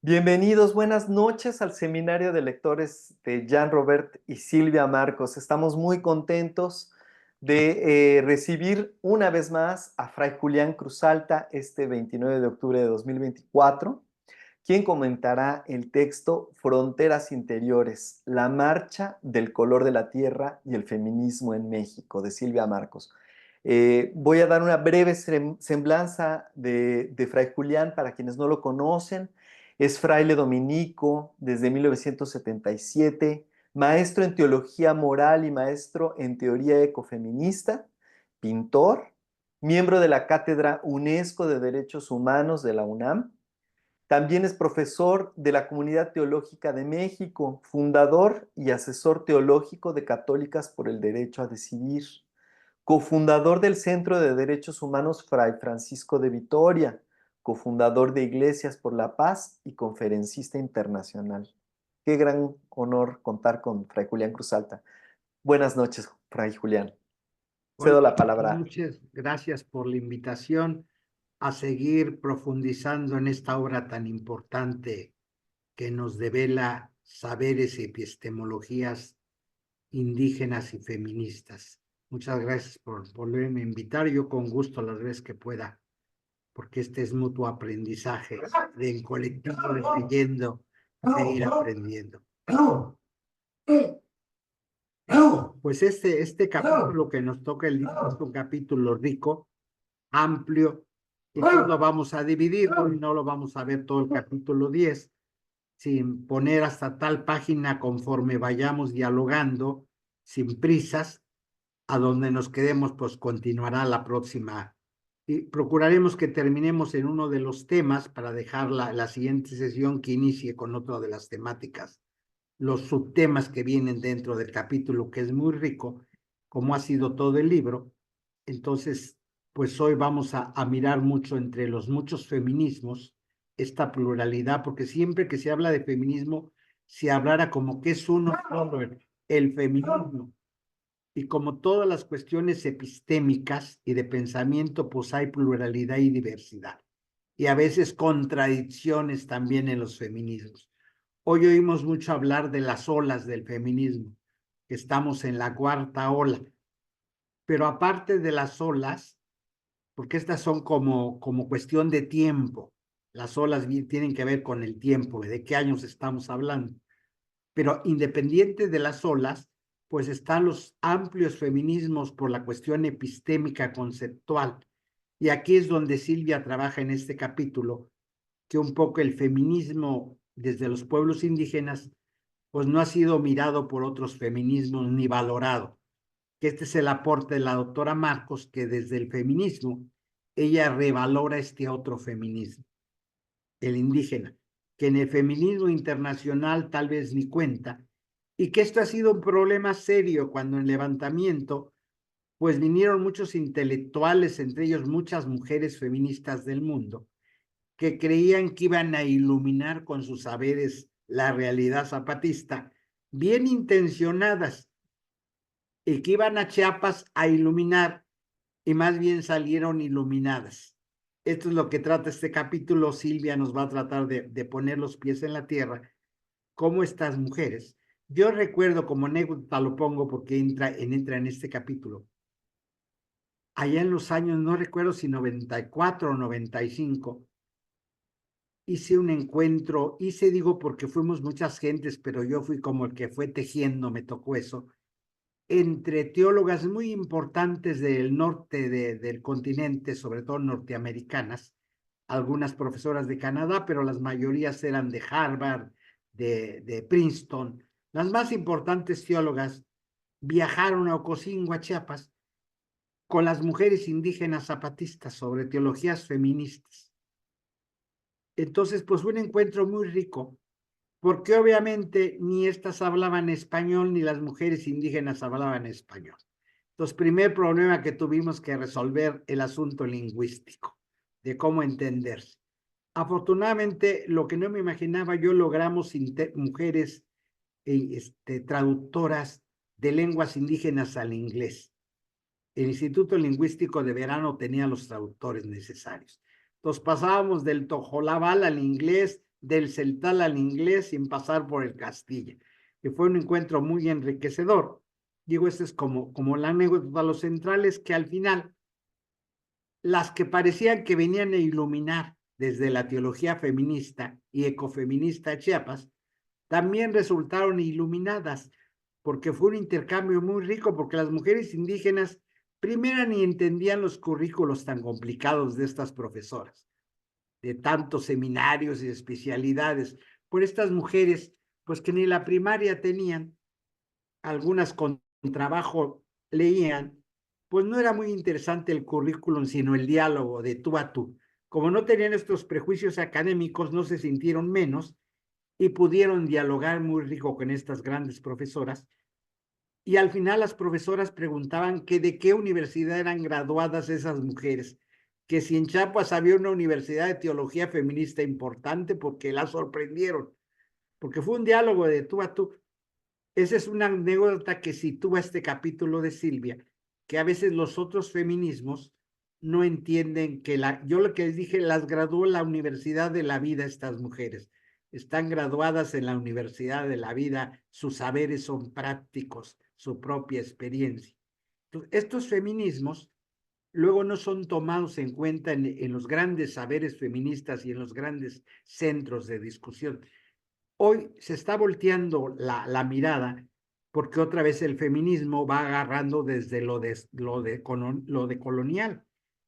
Bienvenidos, buenas noches al Seminario de Lectores de Jean Robert y Silvia Marcos. Estamos muy contentos de recibir una vez más a Fray Julián Cruzalta este 29 de octubre de 2024, quien comentará el texto Fronteras Interiores, la marcha del color de la tierra y el feminismo en México, de Silvia Marcos. Voy a dar una breve semblanza de Fray Julián para quienes no lo conocen. Es fraile dominico desde 1977, maestro en teología moral y maestro en teoría ecofeminista, pintor, miembro de la Cátedra UNESCO de Derechos Humanos de la UNAM. También es profesor de la Comunidad Teológica de México, fundador y asesor teológico de Católicas por el Derecho a Decidir, cofundador del Centro de Derechos Humanos Fray Francisco de Vitoria, cofundador de Iglesias por la Paz y conferencista internacional. Qué gran honor contar con Fray Julián Cruzalta. Buenas noches, Fray Julián. Hola, Cedo la buenas palabra. noches. Gracias por la invitación a seguir profundizando en esta obra tan importante que nos devela saberes y epistemologías indígenas y feministas. Muchas gracias por volverme a invitar. Yo con gusto las veces que pueda, porque este es mutuo aprendizaje de en colectivo, de leyendo e ir aprendiendo. Pues este capítulo que nos toca el libro es un capítulo rico, amplio, y no lo vamos a dividir, hoy no lo vamos a ver todo el capítulo 10, sin poner hasta tal página conforme vayamos dialogando, sin prisas, a donde nos quedemos, pues continuará la próxima. Y procuraremos que terminemos en uno de los temas para dejar la siguiente sesión que inicie con otra de las temáticas, los subtemas que vienen dentro del capítulo, que es muy rico, como ha sido todo el libro. Entonces, pues hoy vamos a mirar mucho entre los muchos feminismos, esta pluralidad, porque siempre que se habla de feminismo, se hablará como que es uno solo el feminismo. Y como todas las cuestiones epistémicas y de pensamiento, pues hay pluralidad y diversidad. Y a veces contradicciones también en los feminismos. Hoy oímos mucho hablar de las olas del feminismo, que estamos en la cuarta ola. Pero aparte de las olas, porque estas son como cuestión de tiempo, las olas tienen que ver con el tiempo, de qué años estamos hablando. Pero independiente de las olas, pues están los amplios feminismos por la cuestión epistémica conceptual. Y aquí es donde Silvia trabaja en este capítulo, que un poco el feminismo desde los pueblos indígenas, pues no ha sido mirado por otros feminismos ni valorado. Que este es el aporte de la doctora Marcos, que desde el feminismo, ella revalora este otro feminismo, el indígena, que en el feminismo internacional tal vez ni cuenta, y que esto ha sido un problema serio cuando en el levantamiento, pues vinieron muchos intelectuales, entre ellos muchas mujeres feministas del mundo, que creían que iban a iluminar con sus saberes la realidad zapatista, bien intencionadas, y que iban a Chiapas a iluminar, y más bien salieron iluminadas. Esto es lo que trata este capítulo. Silvia nos va a tratar de poner los pies en la tierra, cómo estas mujeres. Yo recuerdo, como anécdota lo pongo porque entra en este capítulo, allá en los años, no recuerdo si 94 o 95, hice un encuentro, digo porque fuimos muchas gentes, pero yo fui como el que fue tejiendo, me tocó eso, entre teólogas muy importantes del norte del continente, sobre todo norteamericanas, algunas profesoras de Canadá, pero las mayorías eran de Harvard, de Princeton. Las más importantes teólogas viajaron a Ocosingo, a Chiapas, con las mujeres indígenas zapatistas sobre teologías feministas. Entonces, pues un encuentro muy rico, porque obviamente ni estas hablaban español, ni las mujeres indígenas hablaban español. Entonces, primer problema que tuvimos que resolver, el asunto lingüístico, de cómo entenderse. Afortunadamente, lo que no me imaginaba, yo logramos mujeres traductoras de lenguas indígenas al inglés. El Instituto Lingüístico de Verano tenía los traductores necesarios. Entonces pasábamos del tojolabal al inglés, del celtal al inglés sin pasar por el Castilla, que fue un encuentro muy enriquecedor. Digo, este es como la anécdota, los centrales que al final, las que parecían que venían a iluminar desde la teología feminista y ecofeminista Chiapas, también resultaron iluminadas, porque fue un intercambio muy rico, porque las mujeres indígenas primero ni entendían los currículos tan complicados de estas profesoras, de tantos seminarios y especialidades, por estas mujeres, pues que ni la primaria tenían, algunas con trabajo leían, pues no era muy interesante el currículum, sino el diálogo de tú a tú. Como no tenían estos prejuicios académicos, no se sintieron menos y pudieron dialogar muy rico con estas grandes profesoras. Y al final las profesoras preguntaban que de qué universidad eran graduadas esas mujeres, que si en Chiapas había una universidad de teología feminista importante, porque las sorprendieron, porque fue un diálogo de tú a tú. Esa es una anécdota que sitúa este capítulo de Silvia, que a veces los otros feminismos no entienden que yo lo que les dije, las graduó la Universidad de la Vida estas mujeres. Están graduadas en la Universidad de la Vida, sus saberes son prácticos, su propia experiencia. Entonces, estos feminismos luego no son tomados en cuenta en los grandes saberes feministas y en los grandes centros de discusión. Hoy se está volteando la mirada porque otra vez el feminismo va agarrando desde lo de colonial.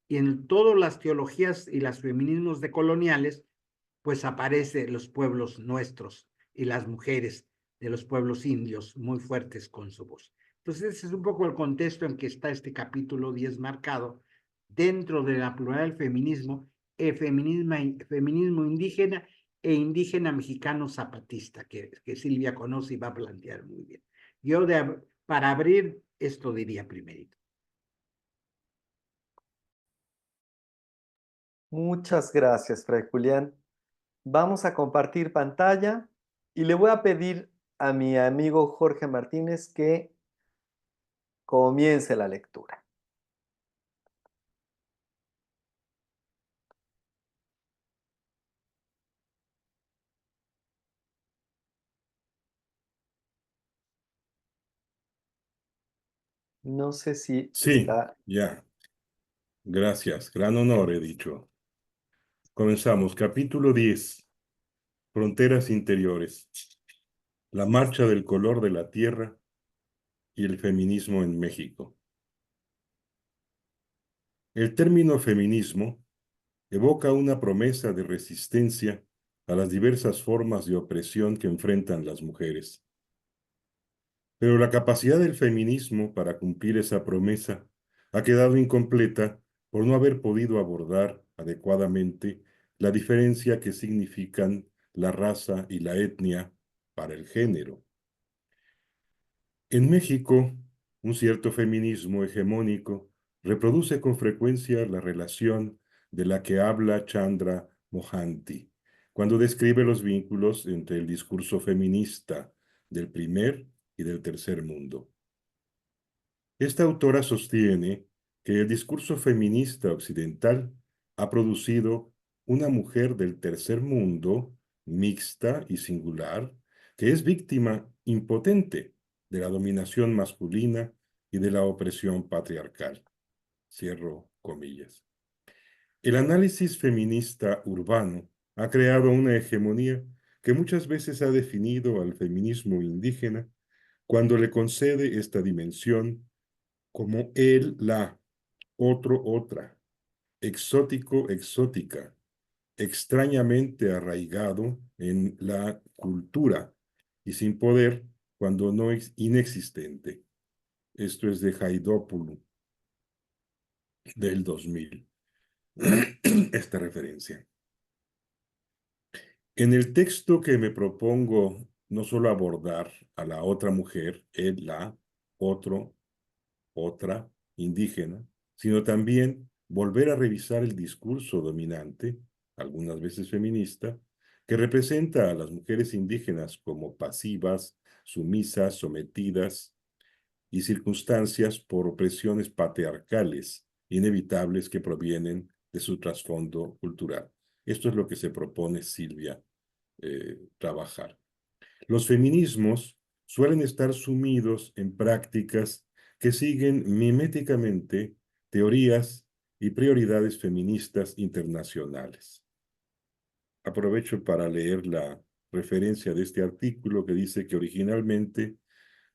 Y en todas las teologías y los feminismos decoloniales, pues aparecen los pueblos nuestros y las mujeres de los pueblos indios muy fuertes con su voz. Entonces, ese es un poco el contexto en que está este capítulo 10 marcado dentro de la pluralidad del feminismo, el feminismo indígena e indígena mexicano zapatista, que Silvia conoce y va a plantear muy bien. Yo para abrir esto diría primerito. Muchas gracias, Fray Julián. Vamos a compartir pantalla y le voy a pedir a mi amigo Jorge Martínez que comience la lectura. No sé si Sí, está... ya. Gracias. Gran honor, he dicho. Comenzamos. Capítulo 10. Fronteras interiores. La marcha del color de la tierra y el feminismo en México. El término feminismo evoca una promesa de resistencia a las diversas formas de opresión que enfrentan las mujeres. Pero la capacidad del feminismo para cumplir esa promesa ha quedado incompleta por no haber podido abordar adecuadamente la diferencia que significan la raza y la etnia para el género. En México, un cierto feminismo hegemónico reproduce con frecuencia la relación de la que habla Chandra Mohanty cuando describe los vínculos entre el discurso feminista del primer y del tercer mundo. Esta autora sostiene que el discurso feminista occidental ha producido una mujer del tercer mundo, mixta y singular, que es víctima impotente de la dominación masculina y de la opresión patriarcal. Cierro comillas. El análisis feminista urbano ha creado una hegemonía que muchas veces ha definido al feminismo indígena cuando le concede esta dimensión como él, la, otro, otra, exótico, exótica, extrañamente arraigado en la cultura y sin poder cuando no es inexistente. Esto es de Haidópoulou, del 2000. Esta referencia. En el texto que me propongo no solo abordar a la otra mujer, él, la, otro, otra, indígena, sino también volver a revisar el discurso dominante, algunas veces feminista, que representa a las mujeres indígenas como pasivas, sumisas, sometidas y circunstancias por opresiones patriarcales inevitables que provienen de su trasfondo cultural. Esto es lo que se propone Silvia trabajar. Los feminismos suelen estar sumidos en prácticas que siguen miméticamente teorías y prioridades feministas internacionales. Aprovecho para leer la referencia de este artículo que dice que originalmente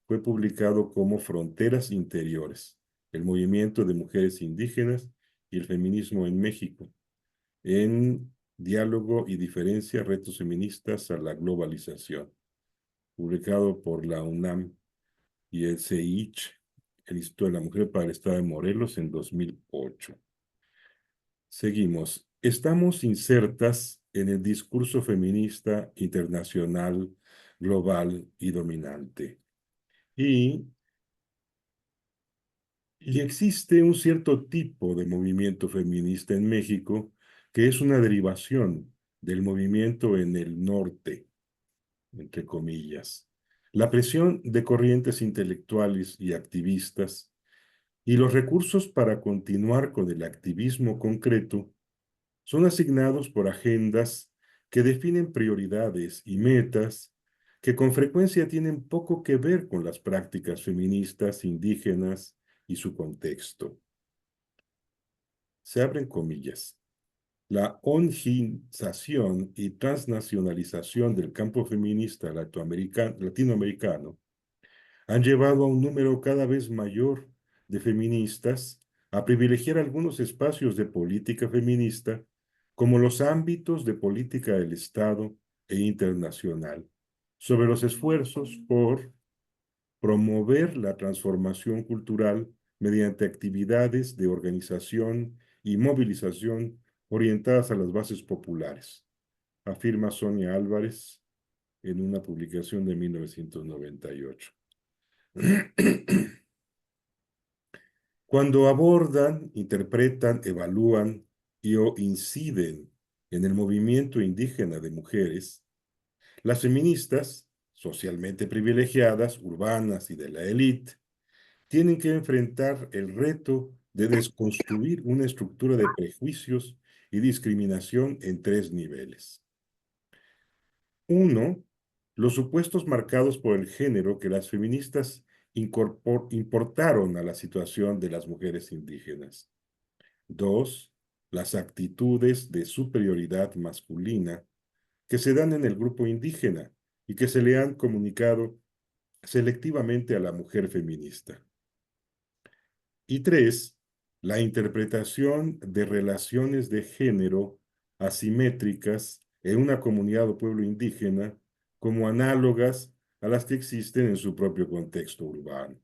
fue publicado como Fronteras Interiores, el movimiento de mujeres indígenas y el feminismo en México, en Diálogo y Diferencia, retos feministas a la globalización, publicado por la UNAM y el CEICH, el Instituto de la Mujer para el Estado de Morelos, en 2008. Seguimos. Estamos insertas en el discurso feminista internacional, global y dominante. Y existe un cierto tipo de movimiento feminista en México que es una derivación del movimiento en el norte, entre comillas. La presión de corrientes intelectuales y activistas y los recursos para continuar con el activismo concreto son asignados por agendas que definen prioridades y metas que con frecuencia tienen poco que ver con las prácticas feministas indígenas y su contexto. Se abren comillas. La ongización y transnacionalización del campo feminista latinoamericano han llevado a un número cada vez mayor de feministas a privilegiar algunos espacios de política feminista como los ámbitos de política del Estado e internacional, sobre los esfuerzos por promover la transformación cultural mediante actividades de organización y movilización orientadas a las bases populares, afirma Sonia Álvarez en una publicación de 1998. Cuando abordan, interpretan, evalúan o inciden en el movimiento indígena de mujeres, las feministas, socialmente privilegiadas, urbanas y de la élite, tienen que enfrentar el reto de desconstruir una estructura de prejuicios y discriminación en 3 niveles. 1, los supuestos marcados por el género que las feministas importaron a la situación de las mujeres indígenas. 2, las actitudes de superioridad masculina que se dan en el grupo indígena y que se le han comunicado selectivamente a la mujer feminista. Y 3, la interpretación de relaciones de género asimétricas en una comunidad o pueblo indígena como análogas a las que existen en su propio contexto urbano.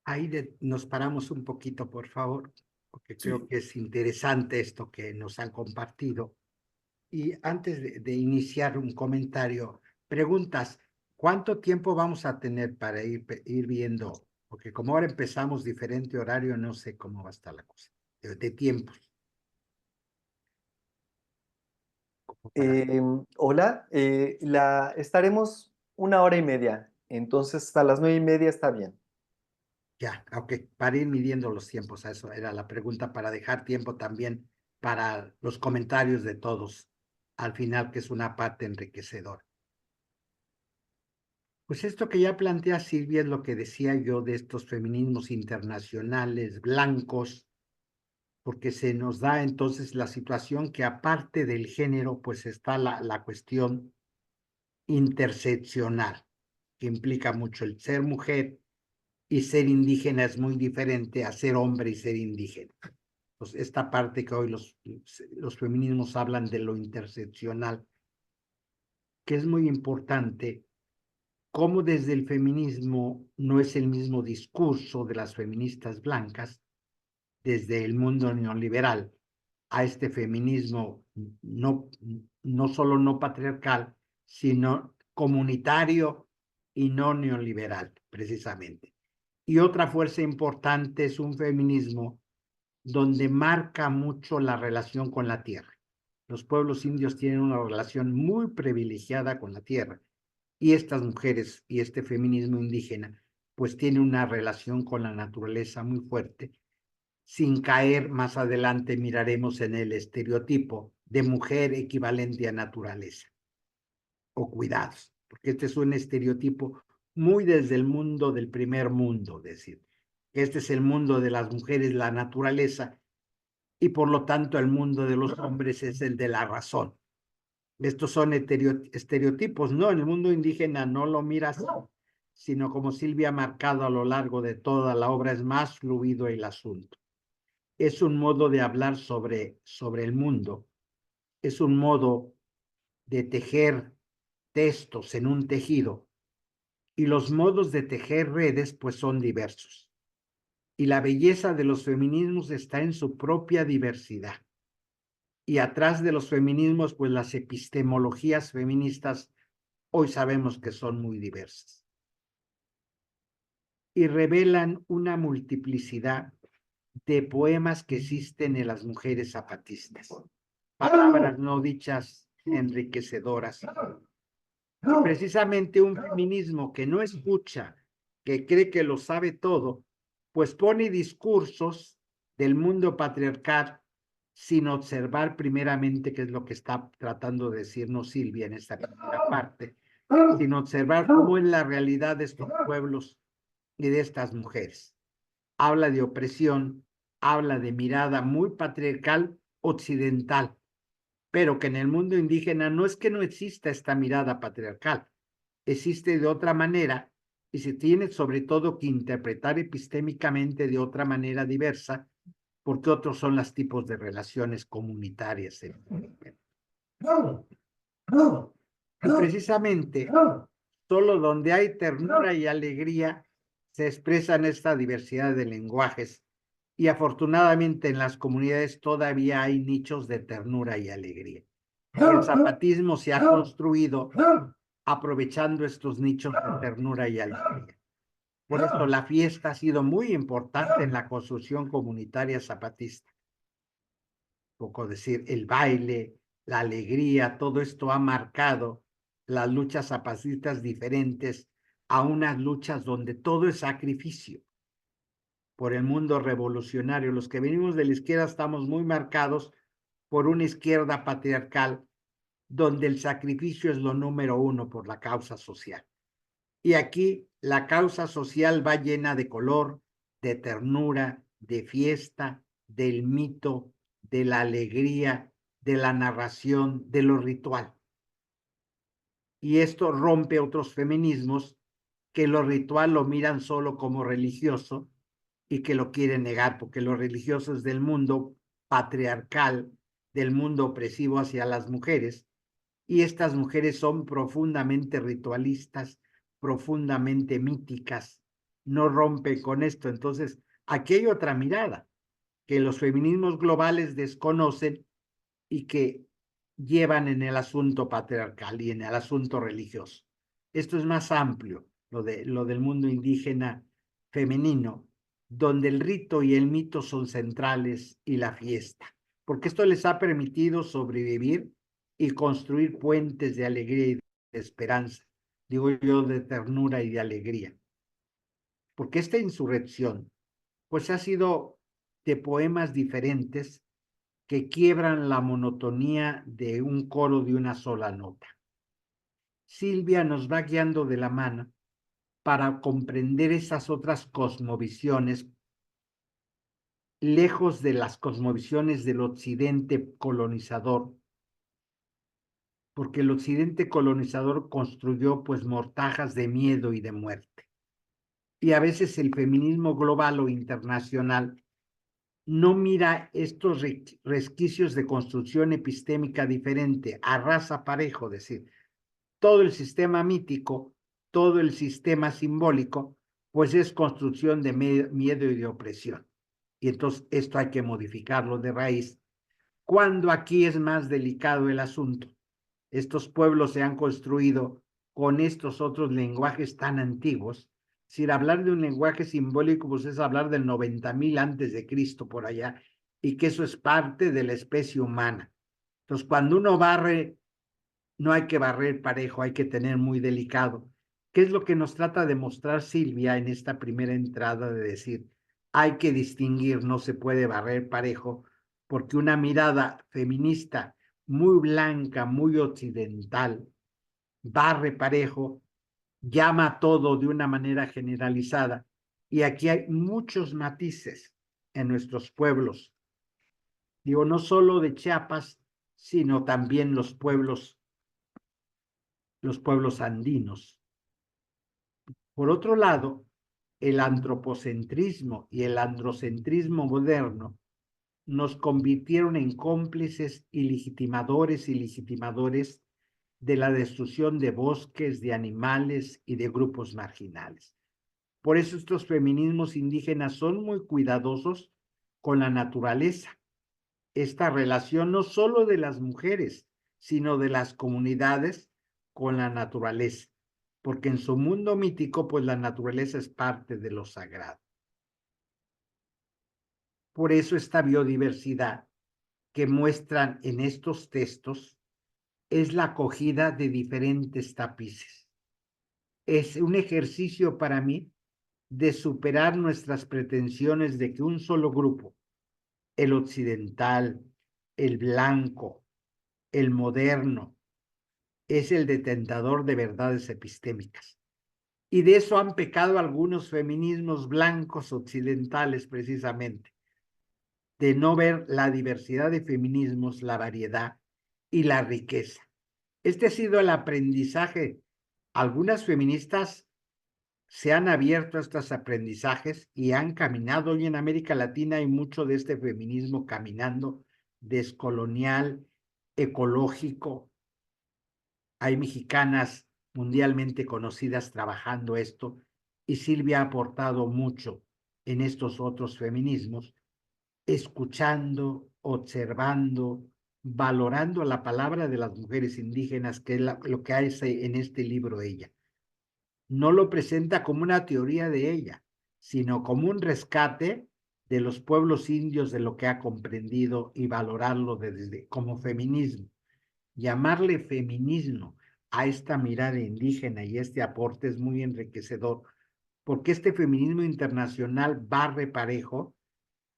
Ahí nos paramos un poquito, por favor, porque creo Sí. que es interesante esto que nos han compartido. Y antes de iniciar un comentario, preguntas, ¿cuánto tiempo vamos a tener para ir viendo? Porque como ahora empezamos diferente horario, no sé cómo va a estar la cosa, de tiempos. Hola, estaremos 1 hora y media, entonces hasta las 9:30 está bien. Ya, ok, para ir midiendo los tiempos, a eso era la pregunta, para dejar tiempo también para los comentarios de todos, al final, que es una parte enriquecedora. Pues esto que ya plantea Silvia es lo que decía yo de estos feminismos internacionales blancos, porque se nos da entonces la situación que aparte del género, pues está la cuestión interseccional, que implica mucho el ser mujer y ser indígena es muy diferente a ser hombre y ser indígena. Pues esta parte que hoy los feminismos hablan de lo interseccional, que es muy importante, cómo desde el feminismo no es el mismo discurso de las feministas blancas, desde el mundo neoliberal, a este feminismo no solo no patriarcal, sino comunitario y no neoliberal, precisamente. Y otra fuerza importante es un feminismo donde marca mucho la relación con la tierra. Los pueblos indios tienen una relación muy privilegiada con la tierra y estas mujeres y este feminismo indígena pues tiene una relación con la naturaleza muy fuerte, sin caer más adelante miraremos en el estereotipo de mujer equivalente a naturaleza. o cuidados, porque este es un estereotipo muy desde el mundo del primer mundo, es decir, este es el mundo de las mujeres, la naturaleza, y por lo tanto el mundo de los hombres es el de la razón. Estos son estereotipos, ¿no? En el mundo indígena no lo miras, sino como Silvia ha marcado a lo largo de toda la obra, es más fluido el asunto. Es un modo de hablar sobre el mundo, es un modo de tejer textos en un tejido, y los modos de tejer redes pues son diversos. Y la belleza de los feminismos está en su propia diversidad. Y atrás de los feminismos, pues las epistemologías feministas hoy sabemos que son muy diversas. Y revelan una multiplicidad de poemas que existen en las mujeres zapatistas. Palabras no dichas enriquecedoras. Y precisamente un feminismo que no escucha, que cree que lo sabe todo, pues pone discursos del mundo patriarcal sin observar primeramente qué es lo que está tratando de decirnos Silvia en esta primera parte, sin observar cómo es la realidad de estos pueblos y de estas mujeres. Habla de opresión, habla de mirada muy patriarcal occidental, pero que en el mundo indígena no es que no exista esta mirada patriarcal, existe de otra manera y se tiene sobre todo que interpretar epistémicamente de otra manera diversa, porque otros son los tipos de relaciones comunitarias. Y precisamente, solo donde hay ternura y alegría se expresan esta diversidad de lenguajes, y afortunadamente en las comunidades todavía hay nichos de ternura y alegría. El zapatismo se ha construido aprovechando estos nichos de ternura y alegría. Por eso la fiesta ha sido muy importante en la construcción comunitaria zapatista. Poco decir, el baile, la alegría, todo esto ha marcado las luchas zapatistas diferentes a unas luchas donde todo es sacrificio por el mundo revolucionario. Los que venimos de la izquierda estamos muy marcados por una izquierda patriarcal donde el sacrificio es lo número uno por la causa social. Y aquí la causa social va llena de color, de ternura, de fiesta, del mito, de la alegría, de la narración, de lo ritual. Y esto rompe otros feminismos que lo ritual lo miran solo como religioso y que lo quieren negar, porque lo religioso es del mundo patriarcal, del mundo opresivo hacia las mujeres, y estas mujeres son profundamente ritualistas, profundamente míticas, no rompen con esto. Entonces, aquí hay otra mirada que los feminismos globales desconocen y que llevan en el asunto patriarcal y en el asunto religioso. Esto es más amplio, lo del mundo indígena femenino, donde el rito y el mito son centrales y la fiesta, porque esto les ha permitido sobrevivir y construir puentes de alegría y de esperanza, digo yo, de ternura y de alegría. Porque esta insurrección, pues ha sido de poemas diferentes que quiebran la monotonía de un coro de una sola nota. Silvia nos va guiando de la mano para comprender esas otras cosmovisiones, lejos de las cosmovisiones del occidente colonizador, porque el occidente colonizador construyó pues mortajas de miedo y de muerte. Y a veces el feminismo global o internacional no mira estos resquicios de construcción epistémica diferente, arrasa parejo, es decir, todo el sistema mítico, todo el sistema simbólico, pues es construcción de miedo y de opresión. Y entonces esto hay que modificarlo de raíz, cuando aquí es más delicado el asunto. Estos pueblos se han construido con estos otros lenguajes tan antiguos. Si hablar de un lenguaje simbólico, pues es hablar del 90,000 antes de Cristo por allá, y que eso es parte de la especie humana. Entonces, cuando uno barre, no hay que barrer parejo, hay que tener muy delicado. ¿Qué es lo que nos trata de mostrar Silvia en esta primera entrada de decir, hay que distinguir, no se puede barrer parejo, porque una mirada feminista muy blanca, muy occidental, barre parejo, llama todo de una manera generalizada. Y aquí hay muchos matices en nuestros pueblos. Digo, no solo de Chiapas, sino también los pueblos andinos. Por otro lado, el antropocentrismo y el androcentrismo moderno nos convirtieron en cómplices y legitimadores de la destrucción de bosques, de animales y de grupos marginales. Por eso estos feminismos indígenas son muy cuidadosos con la naturaleza. Esta relación no solo de las mujeres, sino de las comunidades con la naturaleza, porque en su mundo mítico, pues la naturaleza es parte de lo sagrado. Por eso esta biodiversidad que muestran en estos textos es la acogida de diferentes tapices. Es un ejercicio para mí de superar nuestras pretensiones de que un solo grupo, el occidental, el blanco, el moderno, es el detentador de verdades epistémicas. Y de eso han pecado algunos feminismos blancos occidentales precisamente, de no ver la diversidad de feminismos, la variedad y la riqueza. Este ha sido el aprendizaje. Algunas feministas se han abierto a estos aprendizajes y han caminado. Hoy en América Latina hay mucho de este feminismo caminando, descolonial, ecológico. Hay mexicanas mundialmente conocidas trabajando esto y Silvia ha aportado mucho en estos otros feminismos, escuchando, observando, valorando la palabra de las mujeres indígenas, que es lo que hace en este libro ella. No lo presenta como una teoría de ella, sino como un rescate de los pueblos indios de lo que ha comprendido y valorarlo como feminismo. Llamarle feminismo a esta mirada indígena y este aporte es muy enriquecedor, porque este feminismo internacional barre parejo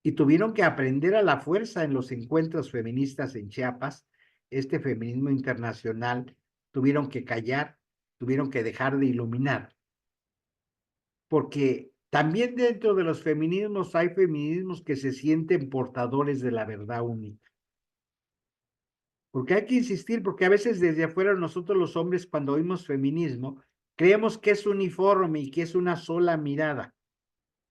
y tuvieron que aprender a la fuerza en los encuentros feministas en Chiapas. Este feminismo internacional tuvieron que callar, tuvieron que dejar de iluminar, porque también dentro de los feminismos hay feminismos que se sienten portadores de la verdad única. Porque hay que insistir, porque a veces desde afuera nosotros los hombres cuando oímos feminismo creemos que es uniforme y que es una sola mirada.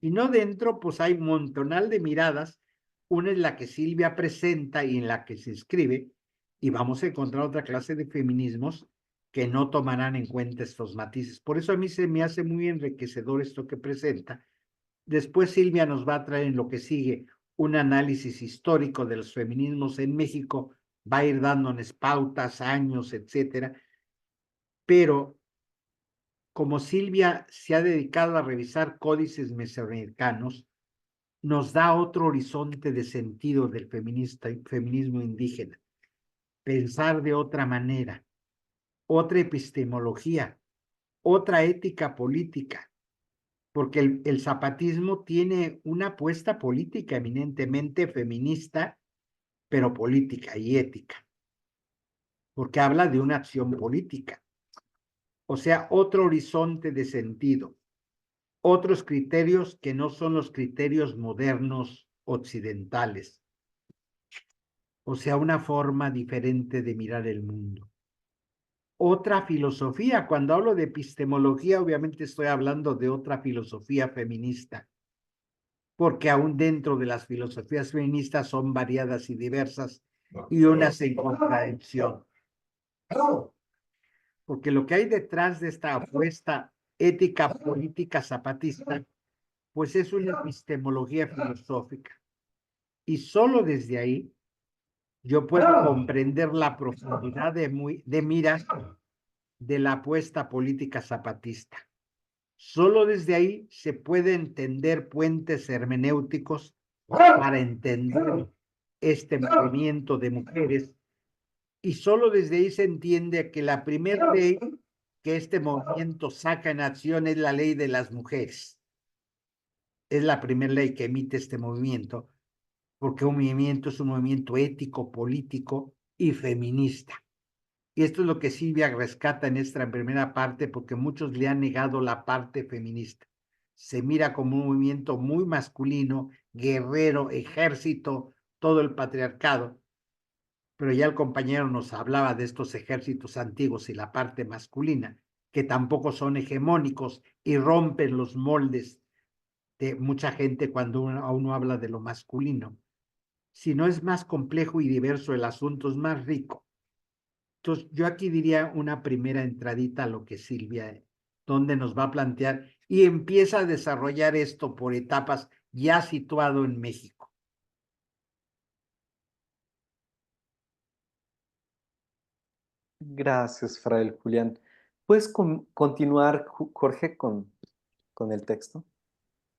Y no dentro, pues hay un montonal de miradas. Una es la que Silvia presenta y en la que se escribe, y vamos a encontrar otra clase de feminismos que no tomarán en cuenta estos matices. Por eso a mí se me hace muy enriquecedor esto que presenta. Después Silvia nos va a traer en lo que sigue un análisis histórico de los feminismos en México, va a ir dándonos pautas, años, etcétera. Pero como Silvia se ha dedicado a revisar códices mesoamericanos, nos da otro horizonte de sentido del feminismo indígena. Pensar de otra manera, otra epistemología, otra ética política, porque el zapatismo tiene una apuesta política eminentemente feminista, pero política y ética, porque habla de una acción política. O sea, otro horizonte de sentido, otros criterios que no son los criterios modernos occidentales. O sea, una forma diferente de mirar el mundo. Otra filosofía, cuando hablo de epistemología, obviamente estoy hablando de otra filosofía feminista, porque aún dentro de las filosofías feministas son variadas y diversas y unas en contradicción. Porque lo que hay detrás de esta apuesta ética política zapatista, pues es una epistemología filosófica. Y solo desde ahí yo puedo comprender la profundidad de miras de la apuesta política zapatista. Solo desde ahí se puede entender puentes hermenéuticos para entender este movimiento de mujeres, y solo desde ahí se entiende que la primera ley que este movimiento saca en acción es la ley de las mujeres. Es la primera ley que emite este movimiento, porque un movimiento es un movimiento ético, político y feminista. Y esto es lo que Silvia rescata en esta primera parte, porque muchos le han negado la parte feminista. Se mira como un movimiento muy masculino, guerrero, ejército, todo el patriarcado. Pero ya el compañero nos hablaba de estos ejércitos antiguos y la parte masculina, que tampoco son hegemónicos y rompen los moldes de mucha gente cuando uno habla de lo masculino. Si no, es más complejo y diverso el asunto, es más rico. Entonces, yo aquí diría una primera entradita a lo que Silvia, donde nos va a plantear y empieza a desarrollar esto por etapas ya situado en México. Gracias, Frael Julián. ¿Puedes continuar, Jorge, con el texto?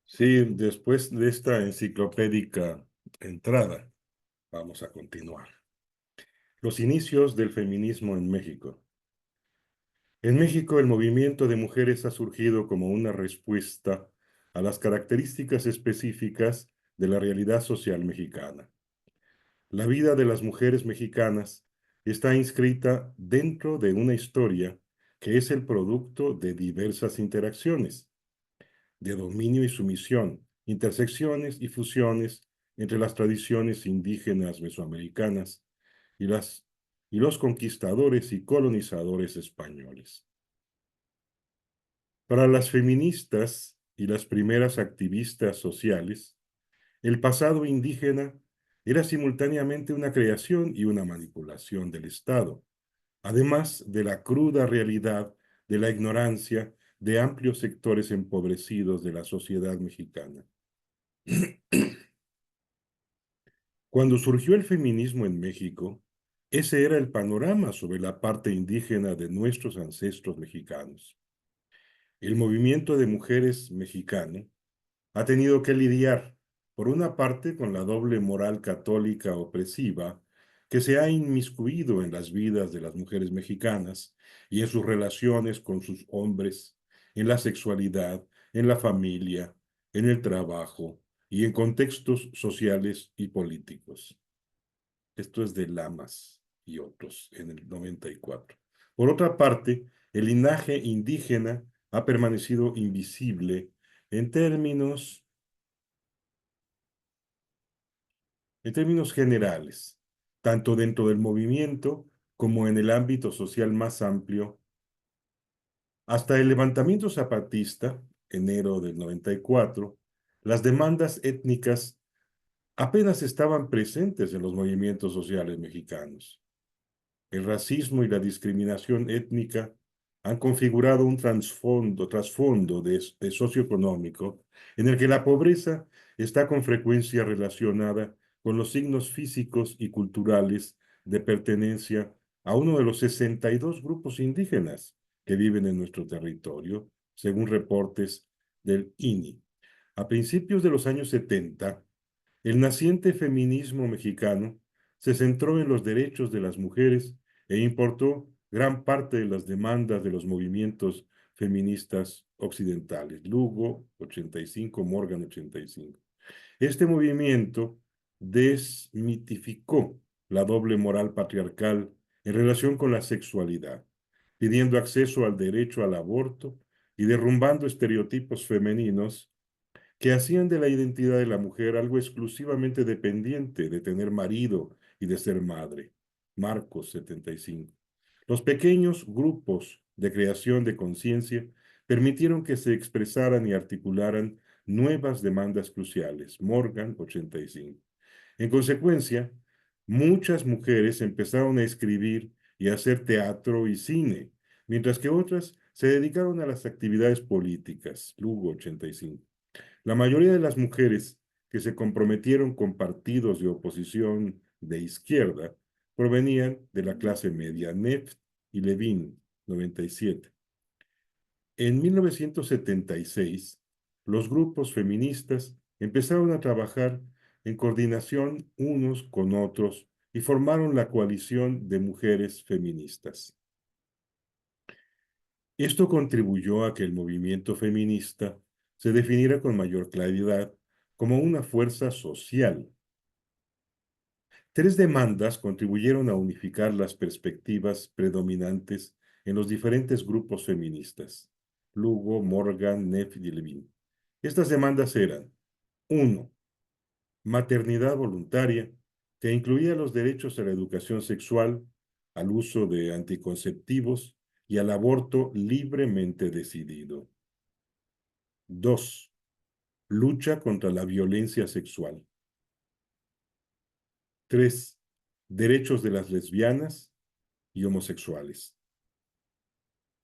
Sí, después de esta enciclopédica entrada, vamos a continuar. Los inicios del feminismo en México. En México, el movimiento de mujeres ha surgido como una respuesta a las características específicas de la realidad social mexicana. La vida de las mujeres mexicanas está inscrita dentro de una historia que es el producto de diversas interacciones, de dominio y sumisión, intersecciones y fusiones entre las tradiciones indígenas mesoamericanas y, y los conquistadores y colonizadores españoles. Para las feministas y las primeras activistas sociales, el pasado indígena era simultáneamente una creación y una manipulación del Estado, además de la cruda realidad de la ignorancia de amplios sectores empobrecidos de la sociedad mexicana. Cuando surgió el feminismo en México, ese era el panorama sobre la parte indígena de nuestros ancestros mexicanos. El movimiento de mujeres mexicano ha tenido que lidiar, por una parte, con la doble moral católica opresiva que se ha inmiscuido en las vidas de las mujeres mexicanas y en sus relaciones con sus hombres, en la sexualidad, en la familia, en el trabajo y en contextos sociales y políticos. Esto es de Lamas y otros en el 94. Por otra parte, el linaje indígena ha permanecido invisible en términos generales, tanto dentro del movimiento como en el ámbito social más amplio. Hasta el levantamiento zapatista, enero del 94, las demandas étnicas apenas estaban presentes en los movimientos sociales mexicanos. El racismo y la discriminación étnica han configurado un trasfondo de socioeconómico en el que la pobreza está con frecuencia relacionada con los signos físicos y culturales de pertenencia a uno de los 62 grupos indígenas que viven en nuestro territorio, según reportes del INI. A principios de los años 70, el naciente feminismo mexicano se centró en los derechos de las mujeres e importó gran parte de las demandas de los movimientos feministas occidentales. Lugo, 85, Morgan, 85. Este movimiento desmitificó la doble moral patriarcal en relación con la sexualidad, pidiendo acceso al derecho al aborto y derrumbando estereotipos femeninos que hacían de la identidad de la mujer algo exclusivamente dependiente de tener marido y de ser madre. Marcos 75. Los pequeños grupos de creación de conciencia permitieron que se expresaran y articularan nuevas demandas cruciales. Morgan 85. En consecuencia, muchas mujeres empezaron a escribir y a hacer teatro y cine, mientras que otras se dedicaron a las actividades políticas. Lugo 85. La mayoría de las mujeres que se comprometieron con partidos de oposición de izquierda provenían de la clase media. Neff y Levin, 97. En 1976, los grupos feministas empezaron a trabajar en coordinación unos con otros y formaron la Coalición de Mujeres Feministas. Esto contribuyó a que el movimiento feminista se definiera con mayor claridad como una fuerza social Tres demandas contribuyeron a unificar las perspectivas predominantes en los diferentes grupos feministas: Lugo, Morgan, Neff y Levin. Estas demandas eran: 1. Maternidad voluntaria, que incluía los derechos a la educación sexual, al uso de anticonceptivos y al aborto libremente decidido. 2. Lucha contra la violencia sexual. 3. Derechos de las lesbianas y homosexuales.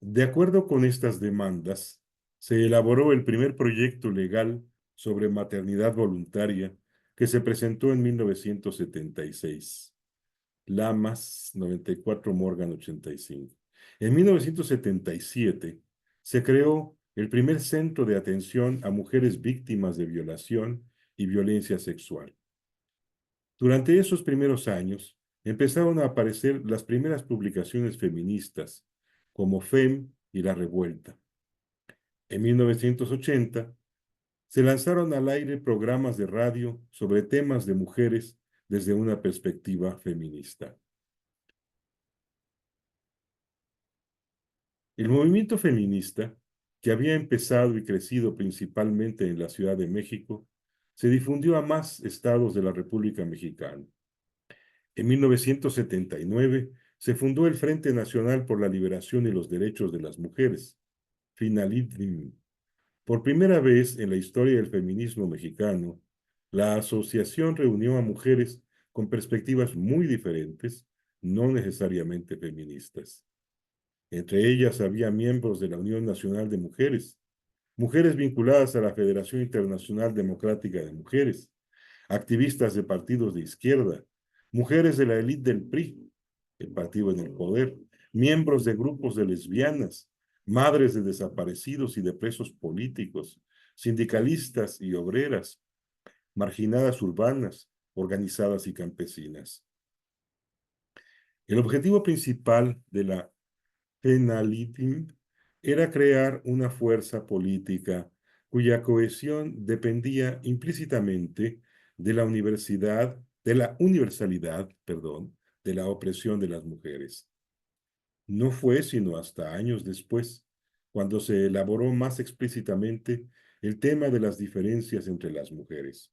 De acuerdo con estas demandas, se elaboró el primer proyecto legal sobre maternidad voluntaria que se presentó en 1976. Lamas 94, Morgan 85. En 1977 se creó el primer centro de atención a mujeres víctimas de violación y violencia sexual. Durante esos primeros años empezaron a aparecer las primeras publicaciones feministas, como FEM y La Revuelta. En 1980 se lanzaron al aire programas de radio sobre temas de mujeres desde una perspectiva feminista. El movimiento feminista, que había empezado y crecido principalmente en la Ciudad de México, se difundió a más estados de la República Mexicana. En 1979 se fundó el Frente Nacional por la Liberación y los Derechos de las Mujeres, FINALIDM. Por primera vez en la historia del feminismo mexicano, la asociación reunió a mujeres con perspectivas muy diferentes, no necesariamente feministas. Entre ellas había miembros de la Unión Nacional de Mujeres, mujeres vinculadas a la Federación Internacional Democrática de Mujeres, activistas de partidos de izquierda, mujeres de la élite del PRI, el partido en el poder, miembros de grupos de lesbianas, madres de desaparecidos y de presos políticos, sindicalistas y obreras, marginadas urbanas, organizadas y campesinas. El objetivo principal de la FENALIDM era crear una fuerza política cuya cohesión dependía implícitamente de la universalidad, de la opresión de las mujeres. No fue sino hasta años después, cuando se elaboró más explícitamente el tema de las diferencias entre las mujeres,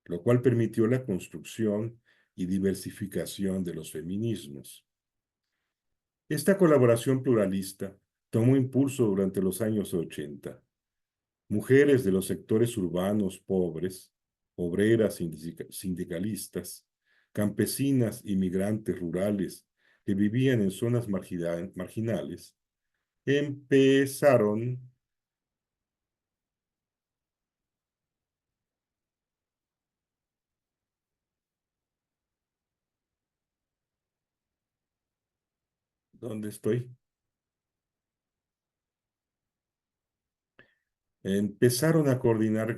lo cual permitió la construcción y diversificación de los feminismos. Esta colaboración pluralista tomó impulso durante los años 80. Mujeres de los sectores urbanos pobres, obreras sindicalistas, campesinas y migrantes rurales que vivían en zonas marginales, empezaron ¿Dónde estoy? Empezaron a coordinar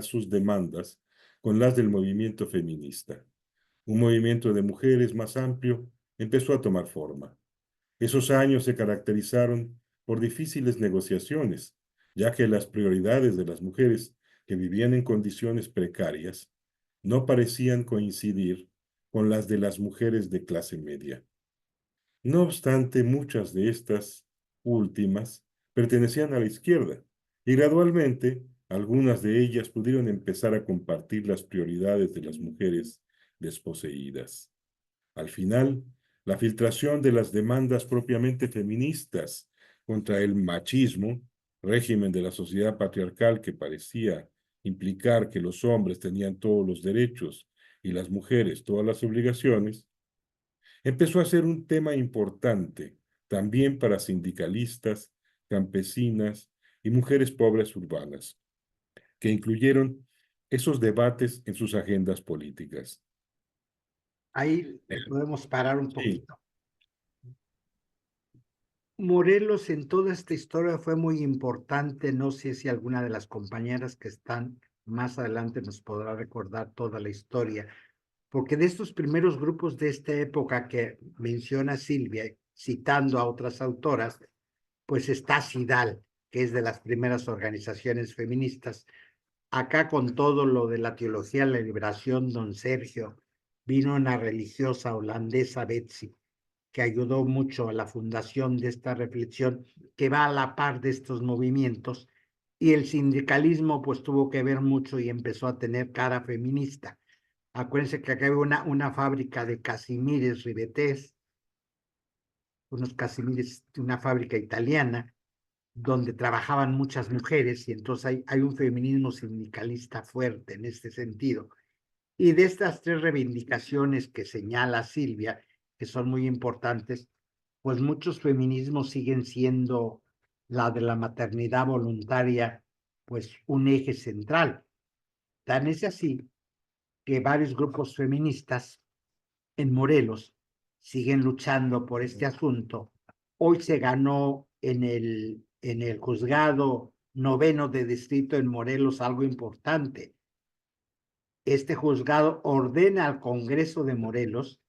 sus demandas con las del movimiento feminista. Un movimiento de mujeres más amplio empezó a tomar forma. Esos años se caracterizaron por difíciles negociaciones, ya que las prioridades de las mujeres que vivían en condiciones precarias no parecían coincidir con las de las mujeres de clase media. No obstante, muchas de estas últimas pertenecían a la izquierda y gradualmente algunas de ellas pudieron empezar a compartir las prioridades de las mujeres desposeídas. Al final, la filtración de las demandas propiamente feministas contra el machismo, régimen de la sociedad patriarcal que parecía implicar que los hombres tenían todos los derechos y las mujeres todas las obligaciones, empezó a ser un tema importante también para sindicalistas, campesinas y mujeres pobres urbanas, que incluyeron esos debates en sus agendas políticas. Ahí podemos parar un Sí. poquito. Morelos en toda esta historia fue muy importante. No sé si alguna de las compañeras que están más adelante nos podrá recordar toda la historia, porque de estos primeros grupos de esta época que menciona Silvia, citando a otras autoras, pues está CIDAL, que es de las primeras organizaciones feministas. acá con todo lo de la teología de la liberación, don Sergio, vino una religiosa holandesa, Betsy, que ayudó mucho a la fundación de esta reflexión que va a la par de estos movimientos, y el sindicalismo pues tuvo que ver mucho y empezó a tener cara feminista. Acuérdense que acá hay una fábrica de casimires ribetés, unos casimires, una fábrica italiana, donde trabajaban muchas mujeres, y entonces hay un feminismo sindicalista fuerte en este sentido. Y de estas tres reivindicaciones que señala Silvia, que son muy importantes, pues muchos feminismos siguen siendo la de la maternidad voluntaria, pues un eje central. Tan es así que varios grupos feministas en Morelos siguen luchando por este asunto. Hoy se ganó en el juzgado noveno de distrito en Morelos algo importante. Este juzgado ordena al Congreso de Morelos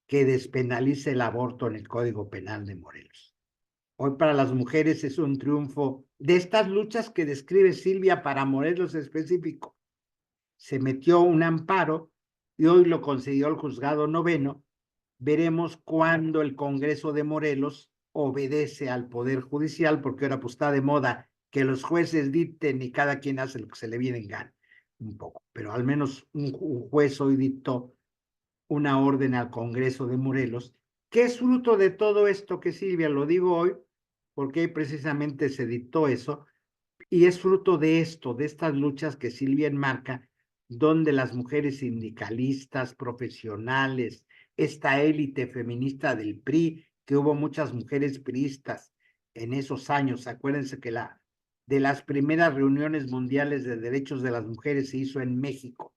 que despenalice el aborto en el Código Penal de Morelos. Hoy para las mujeres es un triunfo de estas luchas que describe Silvia para Morelos específico. Se metió un amparo y hoy lo concedió el juzgado noveno. Veremos cuándo el Congreso de Morelos obedece al Poder Judicial, porque ahora pues está de moda que los jueces dicten y cada quien hace lo que se le viene en gana, un poco. Pero al menos un juez hoy dictó una orden al Congreso de Morelos, que es fruto de todo esto que Silvia, lo digo hoy, porque precisamente se dictó eso, y es fruto de esto, de estas luchas que Silvia enmarca, donde las mujeres sindicalistas, profesionales, esta élite feminista del PRI, que hubo muchas mujeres priistas en esos años. Acuérdense que de las primeras reuniones mundiales de derechos de las mujeres se hizo en México,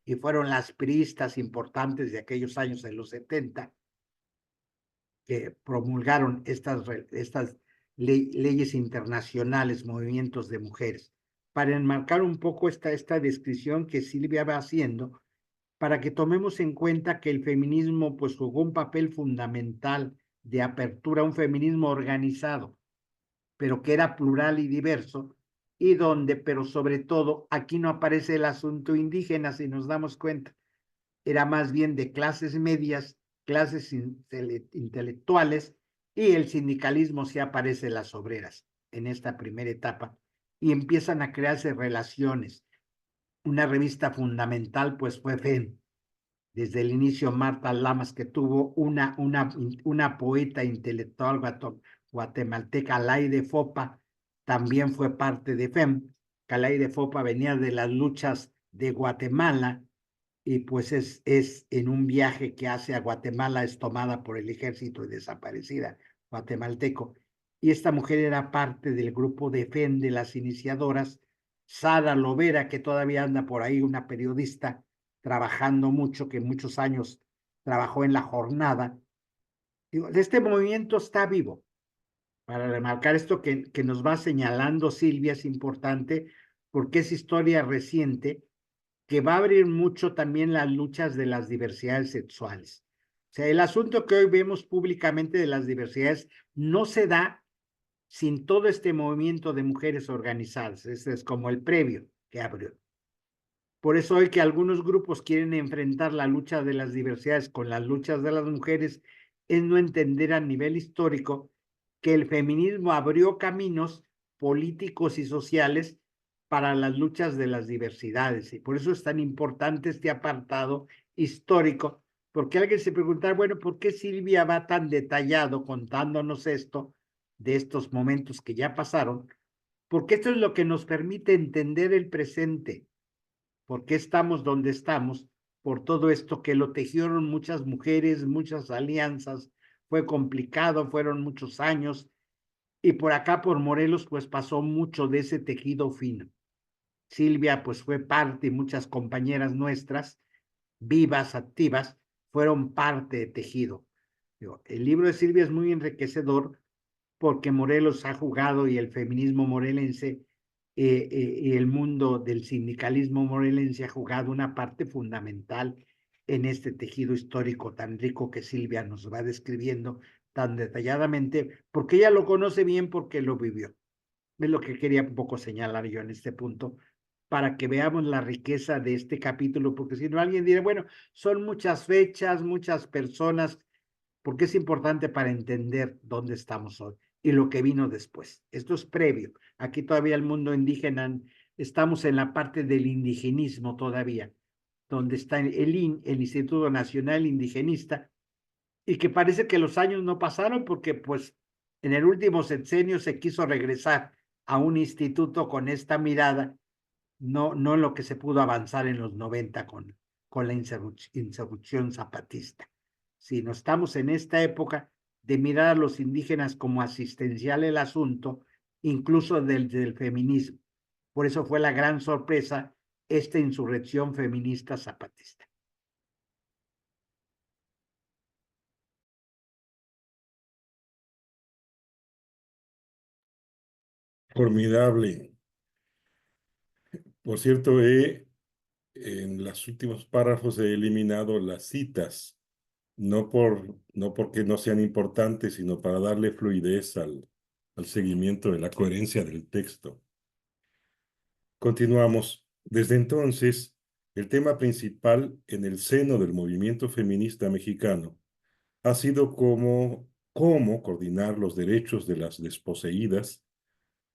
y fueron las priistas importantes de aquellos años, en los 70, que promulgaron estas leyes internacionales, movimientos de mujeres, para enmarcar un poco esta descripción que Silvia va haciendo, para que tomemos en cuenta que el feminismo pues jugó un papel fundamental de apertura, un feminismo organizado, pero que era plural y diverso, y donde, pero sobre todo, aquí no aparece el asunto indígena, si nos damos cuenta, era más bien de clases medias, clases intelectuales, y el sindicalismo sí aparece en las obreras en esta primera etapa, y empiezan a crearse relaciones. Una revista fundamental pues fue FEM. Desde el inicio, Marta Lamas, que tuvo una poeta intelectual guatemalteca, Alaide Fopa, también fue parte de FEM. Alaide Fopa venía de las luchas de Guatemala, y pues es en un viaje que hace a Guatemala, es tomada por el ejército y desaparecida, guatemalteco. Y esta mujer era parte del grupo de FEM de las iniciadoras. Sara Lovera, que todavía anda por ahí, una periodista trabajando mucho, que muchos años trabajó en La Jornada. Digo, este movimiento está vivo. Para remarcar esto que nos va señalando Silvia, es importante porque es historia reciente, que va a abrir mucho también las luchas de las diversidades sexuales. O sea, el asunto que hoy vemos públicamente de las diversidades no se da sin todo este movimiento de mujeres organizadas. Ese es como el previo que abrió. Por eso hoy que algunos grupos quieren enfrentar la lucha de las diversidades con las luchas de las mujeres, es no entender a nivel histórico que el feminismo abrió caminos políticos y sociales para las luchas de las diversidades. Y por eso es tan importante este apartado histórico, porque alguien se preguntará, bueno, ¿por qué Silvia va tan detallado contándonos esto, de estos momentos que ya pasaron? Porque esto es lo que nos permite entender el presente. ¿Por qué estamos donde estamos? Por todo esto que lo tejieron muchas mujeres, muchas alianzas, fue complicado, fueron muchos años, y por acá, por Morelos, pues pasó mucho de ese tejido fino. Silvia, pues fue parte, y muchas compañeras nuestras, vivas, activas, fueron parte de tejido. El libro de Silvia es muy enriquecedor porque Morelos ha jugado, y el feminismo morelense y el mundo del sindicalismo morelense ha jugado una parte fundamental en este tejido histórico tan rico que Silvia nos va describiendo tan detalladamente, porque ella lo conoce bien, porque lo vivió. Es lo que quería un poco señalar yo en este punto, para que veamos la riqueza de este capítulo, porque si no alguien dirá, bueno, son muchas fechas, muchas personas, porque es importante para entender dónde estamos hoy y lo que vino después. Esto es previo. Aquí todavía el mundo indígena, estamos en la parte del indigenismo todavía, donde está el Instituto Nacional Indigenista, y que parece que los años no pasaron porque pues en el último sexenio se quiso regresar a un instituto con esta mirada, no en lo que se pudo avanzar en los 90 con la insurrección zapatista, sino estamos en esta época de mirar a los indígenas como asistencial el asunto, incluso del feminismo. Por eso fue la gran sorpresa esta insurrección feminista zapatista. Formidable. Por cierto, en los últimos párrafos he eliminado las citas, no porque no sean importantes, sino para darle fluidez al seguimiento de la coherencia del texto. Continuamos. Desde entonces, el tema principal en el seno del movimiento feminista mexicano ha sido cómo coordinar los derechos de las desposeídas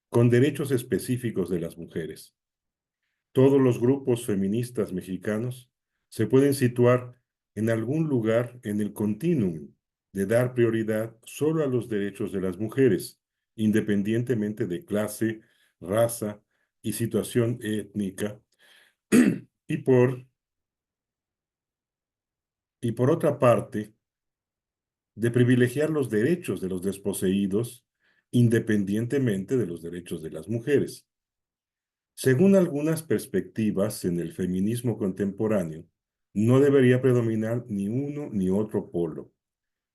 con derechos específicos de las mujeres. Todos los grupos feministas mexicanos se pueden situar en algún lugar en el continuum de dar prioridad solo a los derechos de las mujeres, independientemente de clase, raza y situación étnica, y por otra parte, de privilegiar los derechos de los desposeídos, independientemente de los derechos de las mujeres. Según algunas perspectivas en el feminismo contemporáneo, no debería predominar ni uno ni otro polo.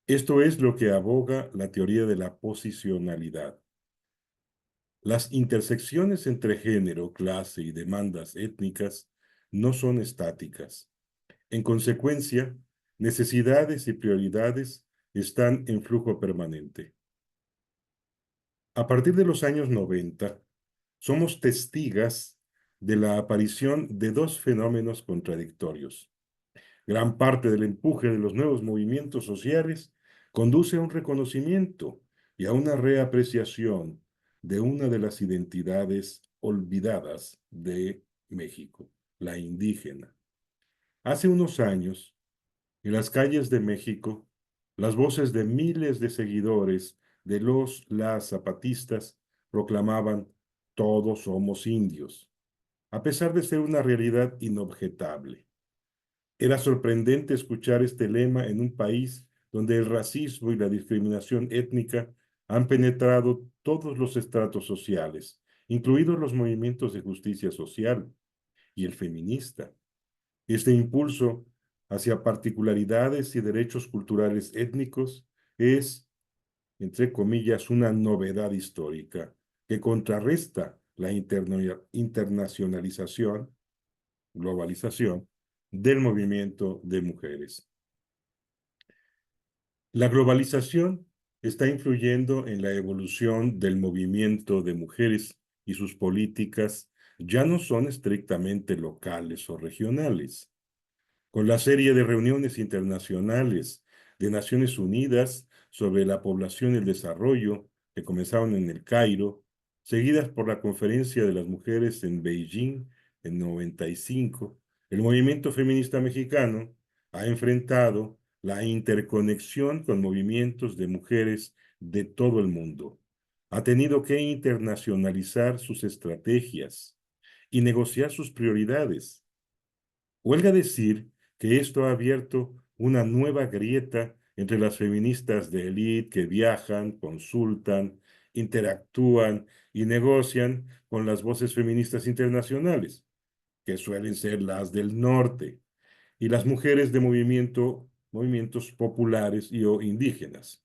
Esto es lo que aboga la teoría de la posicionalidad. Las intersecciones entre género, clase y demandas étnicas no son estáticas. En consecuencia, necesidades y prioridades están en flujo permanente. A partir de los años 90, somos testigas de la aparición de dos fenómenos contradictorios. Gran parte del empuje de los nuevos movimientos sociales conduce a un reconocimiento y a una reapreciación de una de las identidades olvidadas de México, la indígena. Hace unos años, en las calles de México, las voces de miles de seguidores de las zapatistas proclamaban: todos somos indios, a pesar de ser una realidad inobjetable. Era sorprendente escuchar este lema en un país donde el racismo y la discriminación étnica han penetrado todos los estratos sociales, incluidos los movimientos de justicia social y el feminista. Este impulso hacia particularidades y derechos culturales étnicos es, entre comillas, una novedad histórica que contrarresta la internacionalización, globalización del movimiento de mujeres. La globalización está influyendo en la evolución del movimiento de mujeres y sus políticas ya no son estrictamente locales o regionales. Con la serie de reuniones internacionales de Naciones Unidas sobre la población y el desarrollo que comenzaron en El Cairo, seguidas por la Conferencia de las Mujeres en Beijing en 95, el movimiento feminista mexicano ha enfrentado la interconexión con movimientos de mujeres de todo el mundo. Ha tenido que internacionalizar sus estrategias y negociar sus prioridades. Huelga decir que esto ha abierto una nueva grieta entre las feministas de élite que viajan, consultan, interactúan y negocian con las voces feministas internacionales, que suelen ser las del norte, y las mujeres de movimientos populares o indígenas.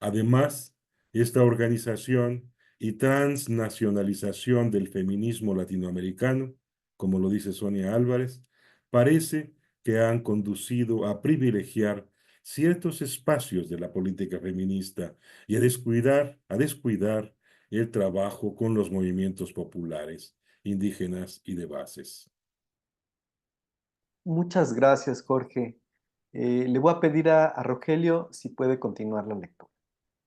Además, esta organización y transnacionalización del feminismo latinoamericano, como lo dice Sonia Álvarez, parece que han conducido a privilegiar ciertos espacios de la política feminista y a descuidar el trabajo con los movimientos populares, indígenas y de bases. Muchas gracias, Jorge. Le voy a pedir a Rogelio si puede continuar la lectura.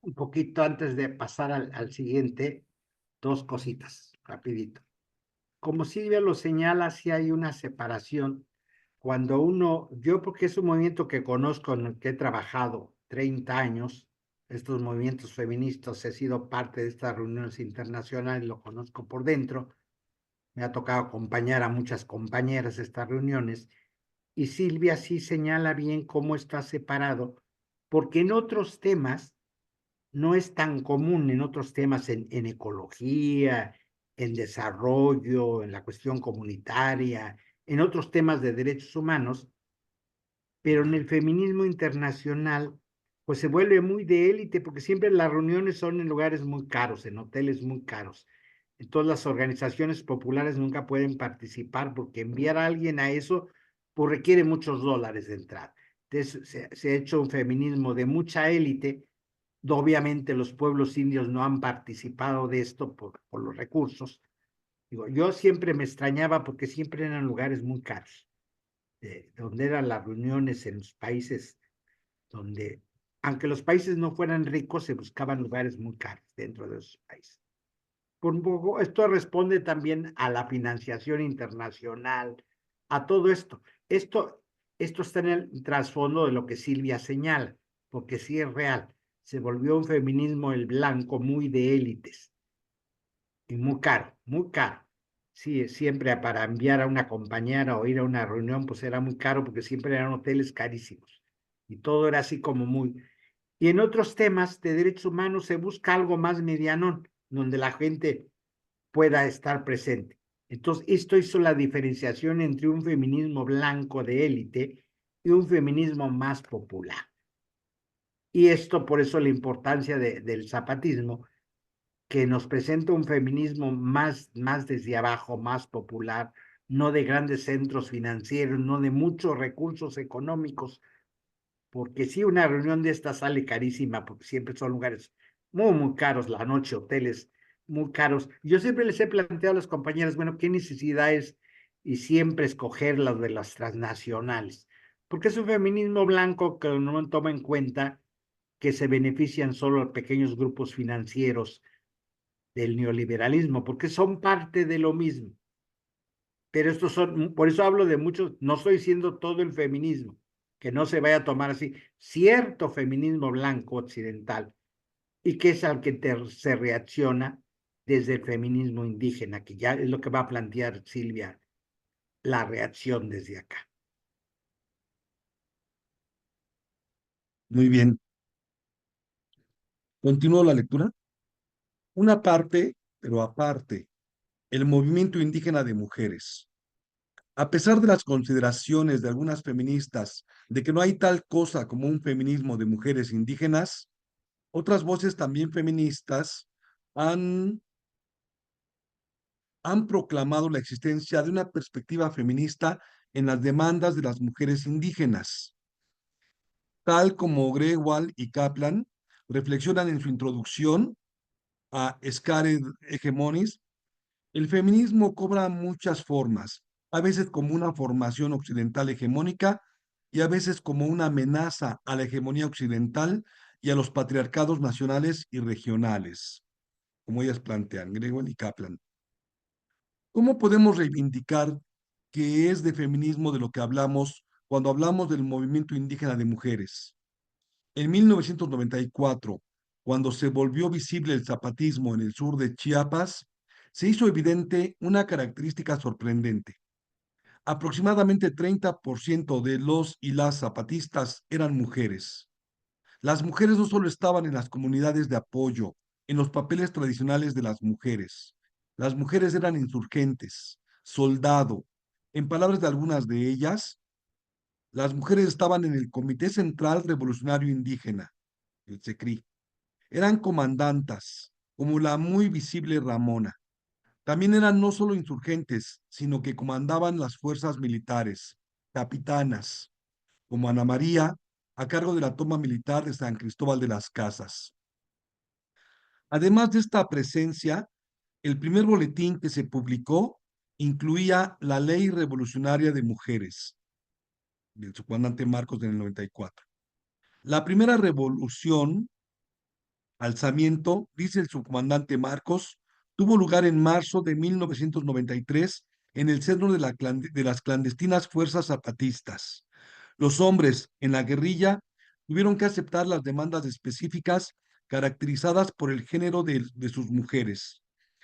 Un poquito antes de pasar al siguiente, dos cositas, rapidito. Como Silvia lo señala, sí hay una separación. Cuando uno, yo porque es un movimiento que conozco, en el que he trabajado 30 años, estos movimientos feministas, he sido parte de estas reuniones internacionales, lo conozco por dentro, me ha tocado acompañar a muchas compañeras a estas reuniones, y Silvia sí señala bien cómo está separado, porque en otros temas no es tan común, en otros temas, en ecología, en desarrollo, en la cuestión comunitaria, en otros temas de derechos humanos, pero en el feminismo internacional, pues se vuelve muy de élite, porque siempre las reuniones son en lugares muy caros, en hoteles muy caros. Entonces las organizaciones populares nunca pueden participar porque enviar a alguien a eso, pues requiere muchos dólares de entrada. Entonces se ha hecho un feminismo de mucha élite. Obviamente los pueblos indios no han participado de esto por los recursos. Digo, yo siempre me extrañaba porque siempre eran lugares muy caros, donde eran las reuniones en los países donde, aunque los países no fueran ricos, se buscaban lugares muy caros dentro de esos países. Por un poco, esto responde también a la financiación internacional, a todo esto. Esto está en el trasfondo de lo que Silvia señala, porque sí es real. Se volvió un feminismo el blanco muy de élites y muy caro, muy caro. Sí, siempre para enviar a una compañera o ir a una reunión, pues era muy caro porque siempre eran hoteles carísimos y todo era así como muy. Y en otros temas de derechos humanos se busca algo más medianón, donde la gente pueda estar presente. Entonces, esto hizo la diferenciación entre un feminismo blanco de élite y un feminismo más popular. Y esto, por eso la importancia del zapatismo, que nos presenta un feminismo más desde abajo, más popular, no de grandes centros financieros, no de muchos recursos económicos, porque si una reunión de esta sale carísima, porque siempre son lugares muy caros, la noche, hoteles muy caros. Yo siempre les he planteado a las compañeras, bueno, ¿qué necesidad es? Y siempre escoger las de las transnacionales, porque es un feminismo blanco que no toma en cuenta que se benefician solo pequeños grupos financieros del neoliberalismo, porque son parte de lo mismo. Pero estos son, por eso hablo de muchos, no estoy diciendo todo el feminismo, que no se vaya a tomar así, cierto feminismo blanco occidental, y que es al que se reacciona desde el feminismo indígena, que ya es lo que va a plantear Silvia, la reacción desde acá. Muy bien. Continúo la lectura. Una parte, pero aparte, el movimiento indígena de mujeres. A pesar de las consideraciones de algunas feministas de que no hay tal cosa como un feminismo de mujeres indígenas, otras voces también feministas han proclamado la existencia de una perspectiva feminista en las demandas de las mujeres indígenas. Tal como Grewal y Kaplan reflexionan en su introducción a Scared Hegemonies, el feminismo cobra muchas formas, a veces como una formación occidental hegemónica y a veces como una amenaza a la hegemonía occidental y a los patriarcados nacionales y regionales, como ellas plantean, Grewal y Kaplan. ¿Cómo podemos reivindicar que es de feminismo de lo que hablamos cuando hablamos del movimiento indígena de mujeres? En 1994, cuando se volvió visible el zapatismo en el sur de Chiapas, se hizo evidente una característica sorprendente. Aproximadamente 30% de los y las zapatistas eran mujeres. Las mujeres no solo estaban en las comunidades de apoyo, en los papeles tradicionales de las mujeres. Las mujeres eran insurgentes, soldado. En palabras de algunas de ellas, las mujeres estaban en el Comité Central Revolucionario Indígena, el SECRI. Eran comandantas, como la muy visible Ramona. También eran no solo insurgentes, sino que comandaban las fuerzas militares, capitanas, como Ana María, a cargo de la toma militar de San Cristóbal de las Casas. Además de esta presencia, el primer boletín que se publicó incluía la Ley Revolucionaria de Mujeres, del subcomandante Marcos en el 94. La primera revolución, alzamiento, dice el subcomandante Marcos, tuvo lugar en marzo de 1993 en el seno de las clandestinas fuerzas zapatistas. Los hombres en la guerrilla tuvieron que aceptar las demandas específicas caracterizadas por el género de sus mujeres.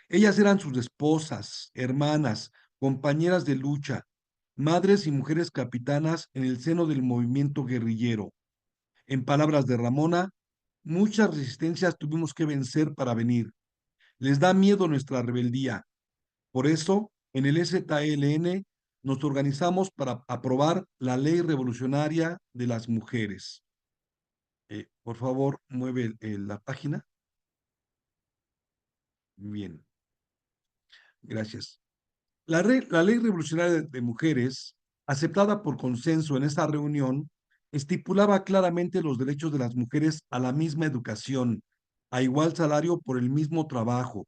Ellas eran sus esposas, hermanas, compañeras de lucha, madres y mujeres capitanas en el seno del movimiento guerrillero. En palabras de Ramona, muchas resistencias tuvimos que vencer para venir. Les da miedo nuestra rebeldía. Por eso, en el EZLN nos organizamos para aprobar la ley revolucionaria de las mujeres. Por favor, mueve la página. Bien, gracias. La ley revolucionaria de mujeres, aceptada por consenso en esta reunión, estipulaba claramente los derechos de las mujeres a la misma educación, a igual salario por el mismo trabajo,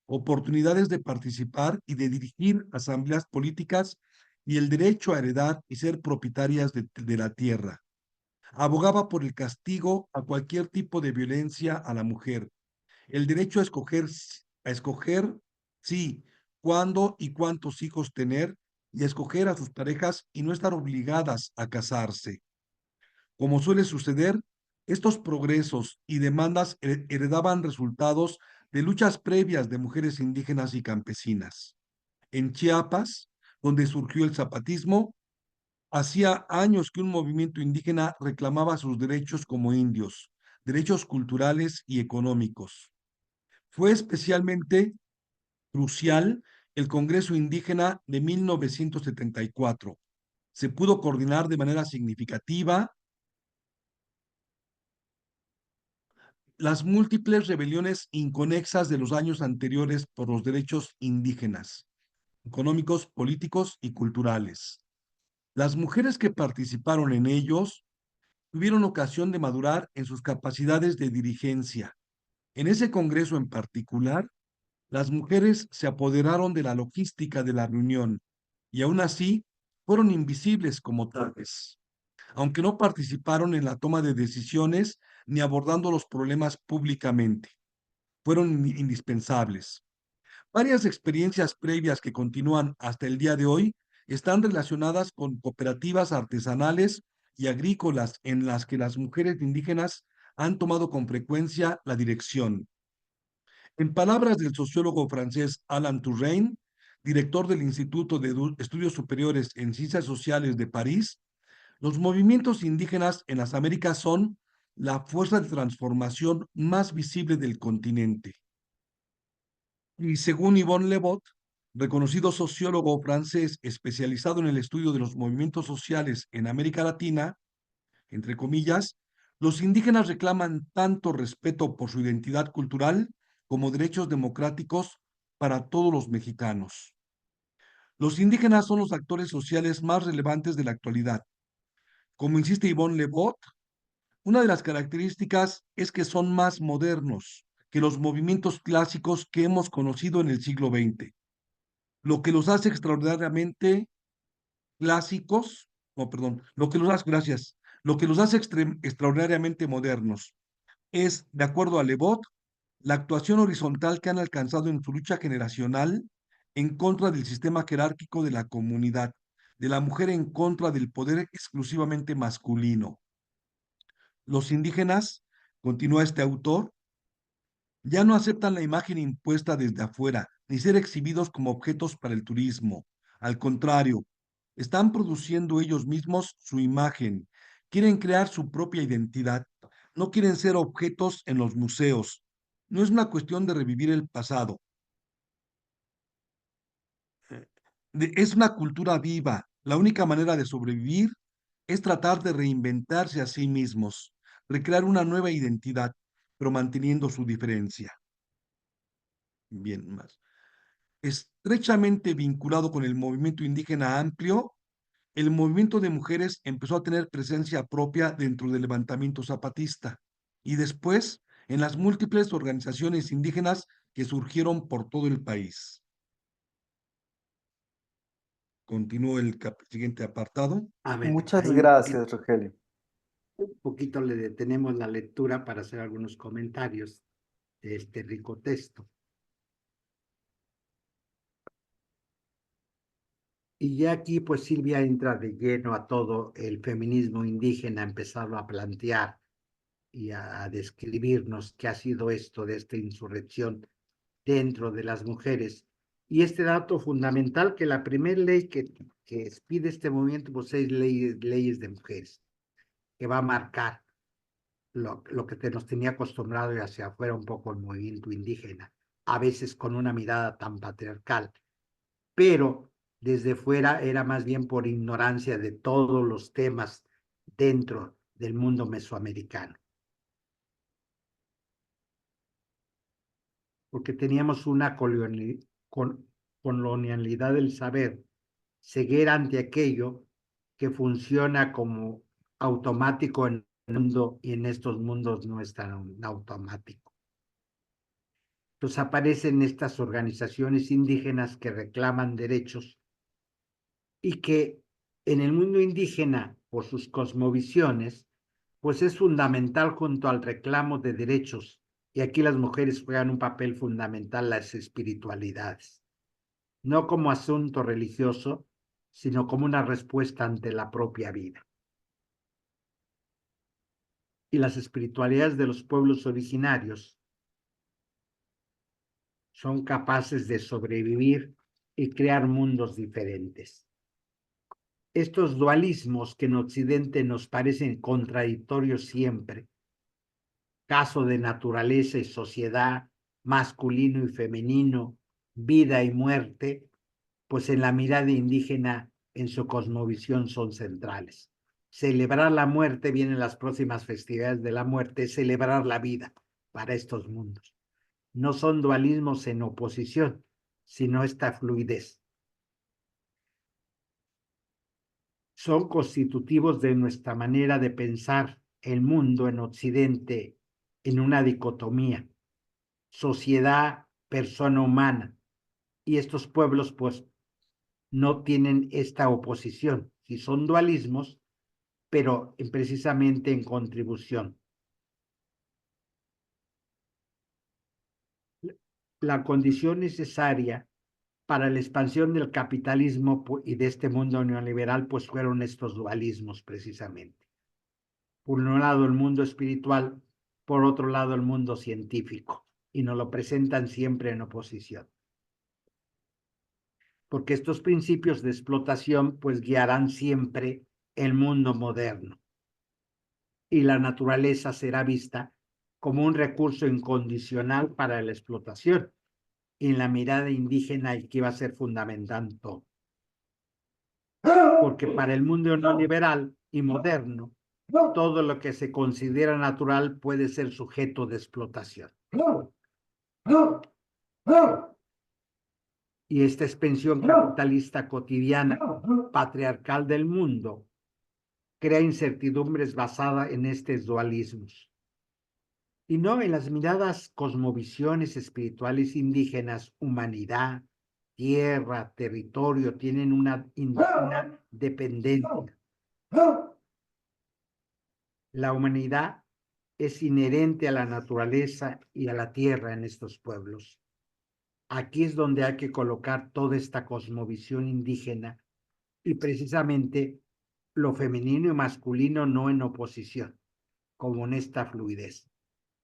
oportunidades de participar y de dirigir asambleas políticas y el derecho a heredar y ser propietarias de la tierra. Abogaba por el castigo a cualquier tipo de violencia a la mujer, el derecho a escoger, sí, cuándo y cuántos hijos tener y a escoger a sus parejas y no estar obligadas a casarse. Como suele suceder, estos progresos y demandas heredaban resultados de luchas previas de mujeres indígenas y campesinas. En Chiapas, donde surgió el zapatismo, hacía años que un movimiento indígena reclamaba sus derechos como indios, derechos culturales y económicos. Fue especialmente crucial el Congreso Indígena de 1974. Se pudo coordinar de manera significativa las múltiples rebeliones inconexas de los años anteriores por los derechos indígenas, económicos, políticos y culturales. Las mujeres que participaron en ellos tuvieron ocasión de madurar en sus capacidades de dirigencia. En ese congreso en particular, las mujeres se apoderaron de la logística de la reunión y aún así fueron invisibles como tales, aunque no participaron en la toma de decisiones ni abordando los problemas públicamente. Fueron indispensables. Varias experiencias previas que continúan hasta el día de hoy están relacionadas con cooperativas artesanales y agrícolas en las que las mujeres indígenas han tomado con frecuencia la dirección. En palabras del sociólogo francés Alain Touraine, director del Instituto de Estudios Superiores en Ciencias Sociales de París, los movimientos indígenas en las Américas son la fuerza de transformación más visible del continente. Y según Yvonne Lebot, reconocido sociólogo francés especializado en el estudio de los movimientos sociales en América Latina, entre comillas, los indígenas reclaman tanto respeto por su identidad cultural como derechos democráticos para todos los mexicanos. Los indígenas son los actores sociales más relevantes de la actualidad. Como insiste Yvonne Lebot, una de las características es que son más modernos que los movimientos clásicos que hemos conocido en el siglo XX, lo que los hace extraordinariamente clásicos, no, perdón, lo que los hace, gracias, lo que los hace extraordinariamente modernos. Es, de acuerdo a Lebot, la actuación horizontal que han alcanzado en su lucha generacional en contra del sistema jerárquico de la comunidad, de la mujer en contra del poder exclusivamente masculino. Los indígenas, continúa este autor, ya no aceptan la imagen impuesta desde afuera, ni ser exhibidos como objetos para el turismo. Al contrario, están produciendo ellos mismos su imagen, quieren crear su propia identidad, no quieren ser objetos en los museos. No es una cuestión de revivir el pasado, es una cultura viva. La única manera de sobrevivir es tratar de reinventarse a sí mismos, recrear una nueva identidad, pero manteniendo su diferencia. Bien, más. Estrechamente vinculado con el movimiento indígena amplio, el movimiento de mujeres empezó a tener presencia propia dentro del levantamiento zapatista y después en las múltiples organizaciones indígenas que surgieron por todo el país. continúe el siguiente apartado. A ver, Muchas ahí gracias, Rogelio. un poquito le detenemos la lectura para hacer algunos comentarios de este rico texto. Y ya aquí, pues Silvia entra de lleno a todo el feminismo indígena, empezarlo a plantear y a describirnos qué ha sido esto de esta insurrección dentro de las mujeres. Y este dato fundamental, que la primera ley que expide este movimiento, pues es leyes de mujeres, que va a marcar lo que nos tenía acostumbrado y hacia afuera un poco el movimiento indígena, a veces con una mirada tan patriarcal, pero desde fuera era más bien por ignorancia de todos los temas dentro del mundo mesoamericano. Porque teníamos una colonialidad del saber, ceguera ante aquello que funciona como automático en el mundo y en estos mundos no es tan automático. Entonces aparecen estas organizaciones indígenas que reclaman derechos y que en el mundo indígena, por sus cosmovisiones, pues es fundamental junto al reclamo de derechos. Y aquí las mujeres juegan un papel fundamental, las espiritualidades, no como asunto religioso, sino como una respuesta ante la propia vida. Y las espiritualidades de los pueblos originarios son capaces de sobrevivir y crear mundos diferentes. Estos dualismos que en Occidente nos parecen contradictorios siempre, caso de naturaleza y sociedad, masculino y femenino, vida y muerte, pues en la mirada indígena, en su cosmovisión, son centrales. Celebrar la muerte, vienen las próximas festividades de la muerte, celebrar la vida para estos mundos. No son dualismos en oposición, sino esta fluidez. Son constitutivos de nuestra manera de pensar el mundo en Occidente en una dicotomía, sociedad, persona humana, y estos pueblos pues no tienen esta oposición, si son dualismos, pero precisamente en contribución. La condición necesaria para la expansión del capitalismo y de este mundo neoliberal pues fueron estos dualismos precisamente. Por un lado el mundo espiritual, por otro lado el mundo científico, y nos lo presentan siempre en oposición. Porque estos principios de explotación pues guiarán siempre el mundo moderno. Y la naturaleza será vista como un recurso incondicional para la explotación. Y en la mirada indígena el que iba a ser fundamental todo. Porque para el mundo neoliberal y moderno, todo lo que se considera natural puede ser sujeto de explotación. Y esta expansión capitalista cotidiana, patriarcal del mundo, crea incertidumbres basadas en estos dualismos. Y no en las miradas cosmovisiones espirituales indígenas, humanidad, tierra, territorio, tienen una dependencia. La humanidad es inherente a la naturaleza y a la tierra en estos pueblos. Aquí es donde hay que colocar toda esta cosmovisión indígena y precisamente lo femenino y masculino no en oposición, como en esta fluidez.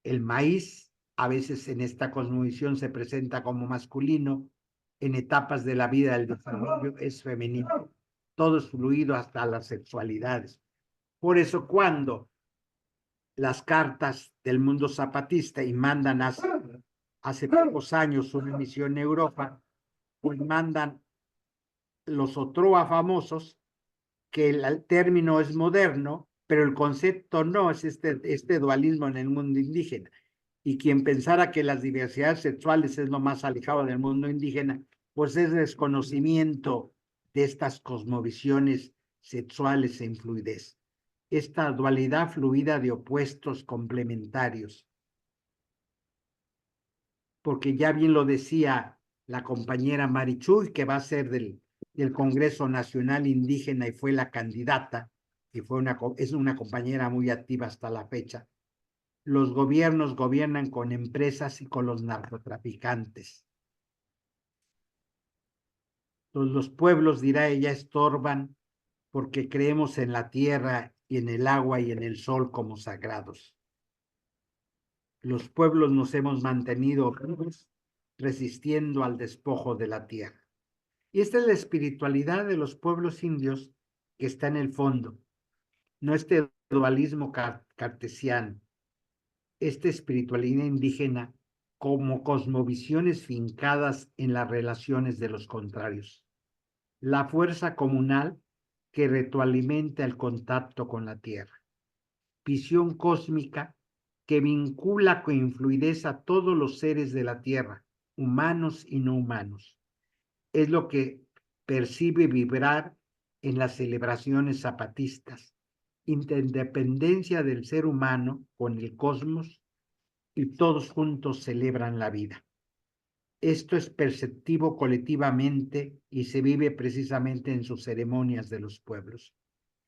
El maíz a veces en esta cosmovisión se presenta como masculino, en etapas de la vida del desarrollo es femenino. Todo es fluido hasta las sexualidades. Por eso cuando las cartas del mundo zapatista y mandan hace pocos años una misión en Europa, pues mandan los Otroa famosos, que el término es moderno, pero el concepto no, es este dualismo en el mundo indígena. Y quien pensara que las diversidades sexuales es lo más alejado del mundo indígena, pues es desconocimiento de estas cosmovisiones sexuales en fluidez. Esta dualidad fluida de opuestos complementarios. Porque ya bien lo decía la compañera Marichuy, que va a ser del del Congreso Nacional Indígena y fue la candidata, y es una compañera muy activa hasta la fecha. Los gobiernos gobiernan con empresas y con los narcotraficantes. Los pueblos, dirá ella, estorban porque creemos en la tierra y en el agua y en el sol como sagrados. Los pueblos nos hemos mantenido vivos resistiendo al despojo de la tierra. Y esta es la espiritualidad de los pueblos indios que está en el fondo, no este dualismo cartesiano, esta espiritualidad indígena como cosmovisiones fincadas en las relaciones de los contrarios. La fuerza comunal que retroalimenta el contacto con la tierra. Visión cósmica que vincula con fluidez a todos los seres de la tierra, humanos y no humanos. Es lo que percibe vibrar en las celebraciones zapatistas. Interdependencia del ser humano con el cosmos y todos juntos celebran la vida. Esto es perceptivo colectivamente y se vive precisamente en sus ceremonias de los pueblos.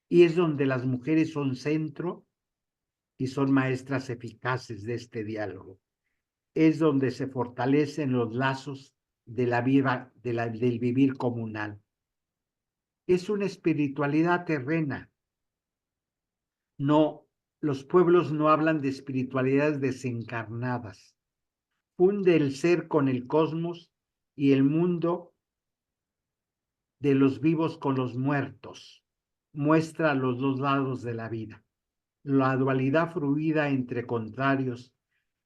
Y es donde las mujeres son centro y son maestras eficaces de este diálogo. Es donde se fortalecen los lazos de la vida, del vivir comunal. Es una espiritualidad terrena. No, los pueblos no hablan de espiritualidades desencarnadas. Funde el ser con el cosmos y el mundo de los vivos con los muertos. Muestra los dos lados de la vida. La dualidad fluida entre contrarios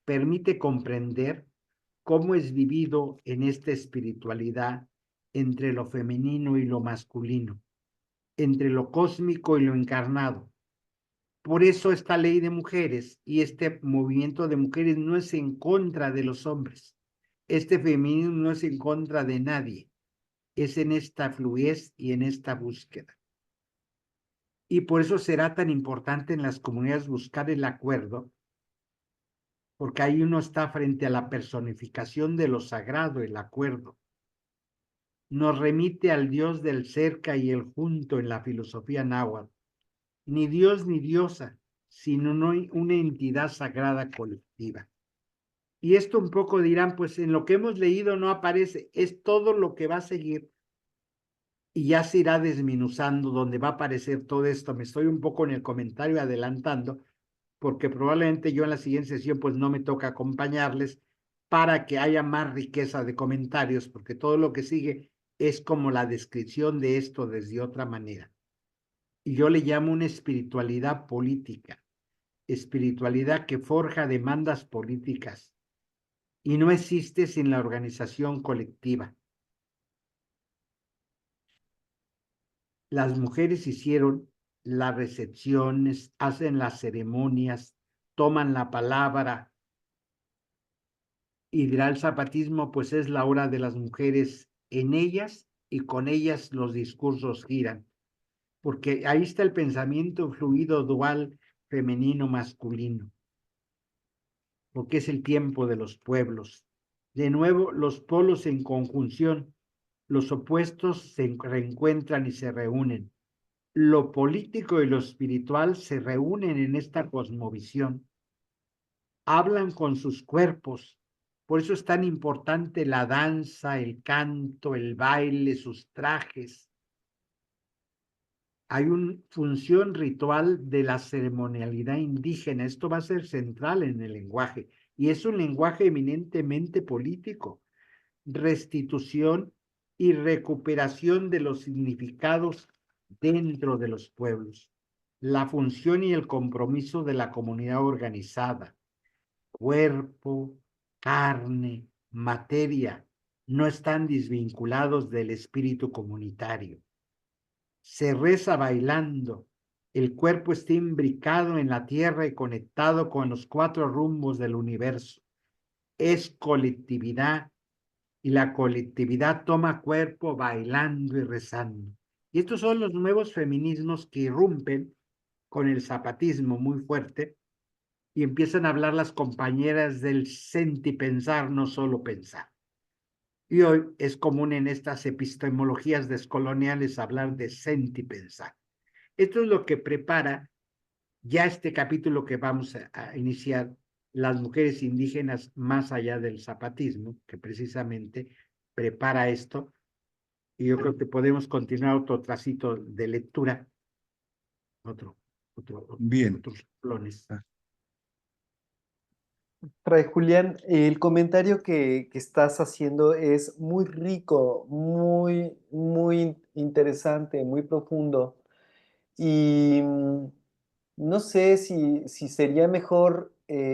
permite comprender cómo es vivido en esta espiritualidad entre lo femenino y lo masculino, entre lo cósmico y lo encarnado. Por eso esta ley de mujeres y este movimiento de mujeres no es en contra de los hombres. Este feminismo no es en contra de nadie. Es en esta fluidez y en esta búsqueda. Y por eso será tan importante en las comunidades buscar el acuerdo, porque ahí uno está frente a la personificación de lo sagrado, el acuerdo. Nos remite al Dios del cerca y el junto en la filosofía náhuatl. Ni Dios ni diosa, sino una entidad sagrada colectiva. Y esto un poco dirán, pues en lo que hemos leído no aparece, es todo lo que va a seguir y ya se irá desmenuzando donde va a aparecer todo esto. Me estoy un poco en el comentario adelantando, porque probablemente yo en la siguiente sesión pues no me toca acompañarles para que haya más riqueza de comentarios, porque todo lo que sigue es como la descripción de esto desde otra manera. Y yo le llamo una espiritualidad política, espiritualidad que forja demandas políticas y no existe sin la organización colectiva. Las mujeres hicieron las recepciones, hacen las ceremonias, toman la palabra, y dirá el zapatismo, pues es la hora de las mujeres en ellas y con ellas los discursos giran, porque ahí está el pensamiento fluido dual femenino-masculino, porque es el tiempo de los pueblos. De nuevo, los polos en conjunción, los opuestos se reencuentran y se reúnen. Lo político y lo espiritual se reúnen en esta cosmovisión. Hablan con sus cuerpos. Por eso es tan importante la danza, el canto, el baile, sus trajes. Hay una función ritual de la ceremonialidad indígena. Esto va a ser central en el lenguaje. Y es un lenguaje eminentemente político. Restitución y recuperación de los significados dentro de los pueblos. La función y el compromiso de la comunidad organizada. Cuerpo, carne, materia, no están desvinculados del espíritu comunitario. Se reza bailando, el cuerpo está imbricado en la tierra y conectado con los 4 rumbos del universo. Es colectividad y la colectividad toma cuerpo bailando y rezando. Y estos son los nuevos feminismos que irrumpen con el zapatismo muy fuerte y empiezan a hablar las compañeras del sentipensar, no solo pensar. Y hoy es común en estas epistemologías descoloniales hablar de sentipensar. Esto es lo que prepara ya este capítulo que vamos a iniciar, las mujeres indígenas más allá del zapatismo, que precisamente prepara esto. Y yo creo que podemos continuar otro tracito de lectura, otro, Bien. otros planes. Fray Julián, el comentario que estás haciendo es muy rico, muy interesante, muy profundo. Y no sé si sería mejor,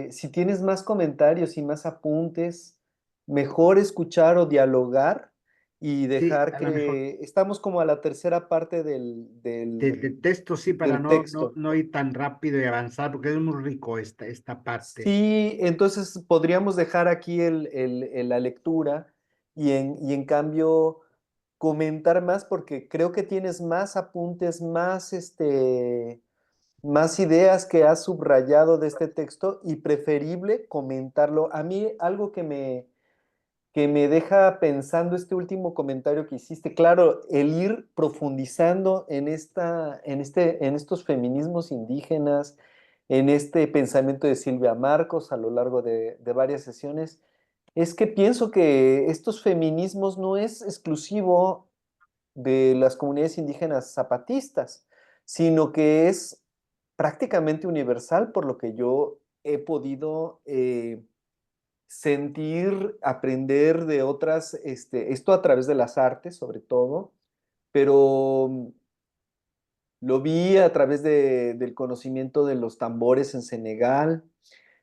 si tienes más comentarios y más apuntes, mejor escuchar o dialogar y Sí, dejar a lo mejor. que estamos como a la tercera parte Del texto sí, para del texto. no ir tan rápido y avanzar, porque es muy rico esta parte. Sí, entonces podríamos dejar aquí la lectura y en cambio comentar más porque creo que tienes más apuntes, más ideas que has subrayado de este texto y preferible comentarlo. A mí algo que me deja pensando este último comentario que hiciste, claro, el ir profundizando en estos feminismos indígenas, en este pensamiento de Silvia Marcos a lo largo de varias sesiones, es que pienso que estos feminismos no es exclusivo de las comunidades indígenas zapatistas, sino que es prácticamente universal por lo que yo he podido sentir, aprender de otras, esto a través de las artes sobre todo, pero lo vi a través del conocimiento de los tambores en Senegal,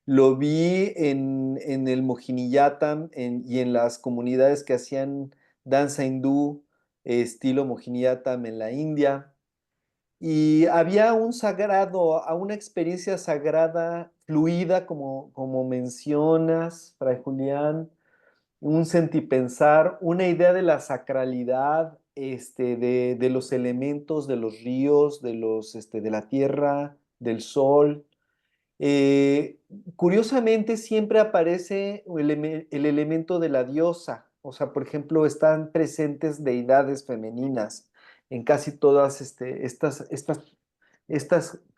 lo vi en el Mojiniyatam y en las comunidades que hacían danza hindú, estilo Mojiniyatam en la India. Y había un sagrado, a una experiencia sagrada, fluida, como mencionas, Fray Julián, un sentipensar, una idea de la sacralidad, de los elementos, de los ríos, de la tierra, del sol. Eh, Curiosamente, siempre aparece el elemento de la diosa. O sea, por ejemplo, están presentes deidades femeninas en casi todas estas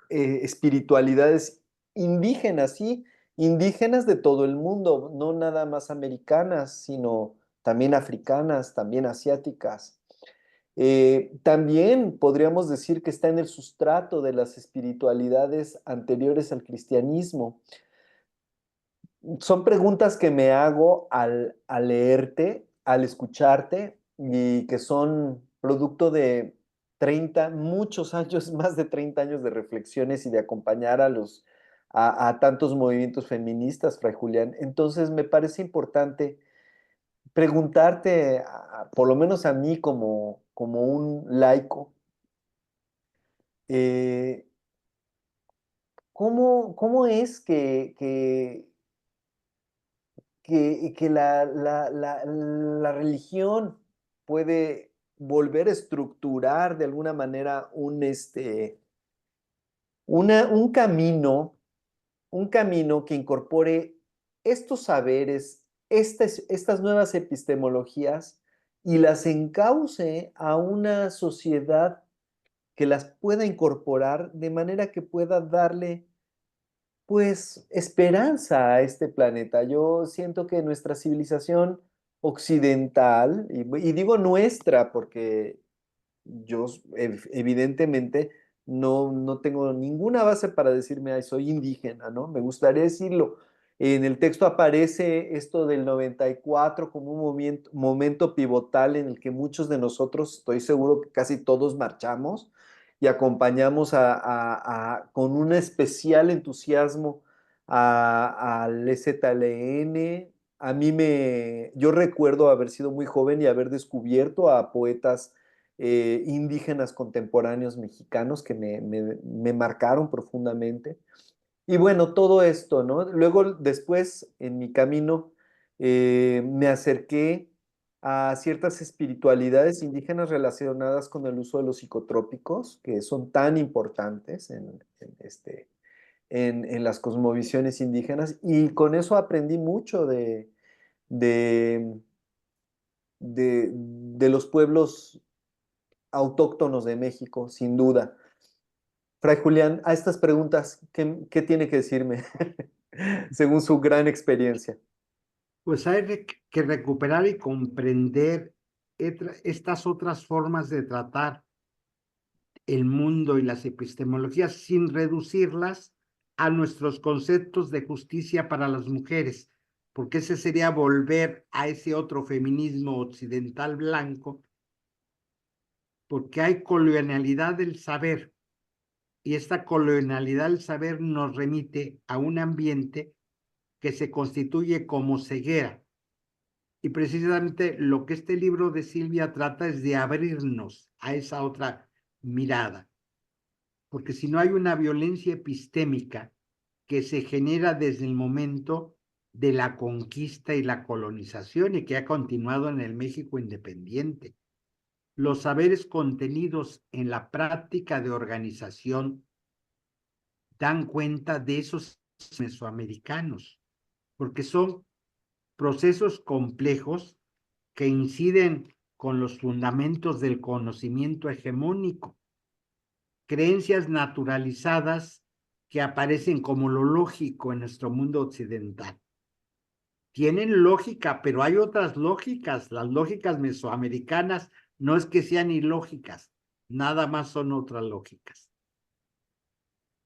espiritualidades indígenas, ¿sí? Indígenas de todo el mundo, no nada más americanas, sino también africanas, también asiáticas. También podríamos decir que está en el sustrato de las espiritualidades anteriores al cristianismo. Son preguntas que me hago al leerte, al escucharte, y que son producto de 30 muchos años, más de 30 años de reflexiones y de acompañar a tantos movimientos feministas, Fray Julián. Entonces me parece importante preguntarte, por lo menos a mí como un laico, eh, cómo es que la religión puede volver a estructurar de alguna manera un camino que incorpore estos saberes, estas nuevas epistemologías y las encauce a una sociedad que las pueda incorporar de manera que pueda darle pues esperanza a este planeta. Yo siento que nuestra civilización occidental, y digo nuestra porque yo evidentemente no tengo ninguna base para decirme, ay, soy indígena, ¿no? Me gustaría decirlo. En el texto aparece esto del 94 como un momento pivotal en el que muchos de nosotros, estoy seguro que casi todos marchamos y acompañamos con un especial entusiasmo al EZLN. Yo recuerdo haber sido muy joven y haber descubierto a poetas indígenas contemporáneos mexicanos que me marcaron profundamente. Y bueno, todo esto, ¿no? Luego, después, en mi camino, me acerqué a ciertas espiritualidades indígenas relacionadas con el uso de los psicotrópicos, que son tan importantes en las cosmovisiones indígenas, y con eso aprendí mucho de de los pueblos autóctonos de México, sin duda. Fray Julián, a estas preguntas, ¿qué tiene que decirme según su gran experiencia? Pues hay que recuperar y comprender estas otras formas de tratar el mundo y las epistemologías sin reducirlas a nuestros conceptos de justicia para las mujeres, porque ese sería volver a ese otro feminismo occidental blanco, porque hay colonialidad del saber, y esta colonialidad del saber nos remite a un ambiente que se constituye como ceguera. Y precisamente lo que este libro de Silvia trata es de abrirnos a esa otra mirada. Porque si no hay una violencia epistémica que se genera desde el momento de la conquista y la colonización y que ha continuado en el México independiente. Los saberes contenidos en la práctica de organización dan cuenta de esos mesoamericanos, porque son procesos complejos que inciden con los fundamentos del conocimiento hegemónico, creencias naturalizadas que aparecen como lo lógico en nuestro mundo occidental. Tienen lógica, pero hay otras lógicas. Las lógicas mesoamericanas no es que sean ilógicas, nada más son otras lógicas.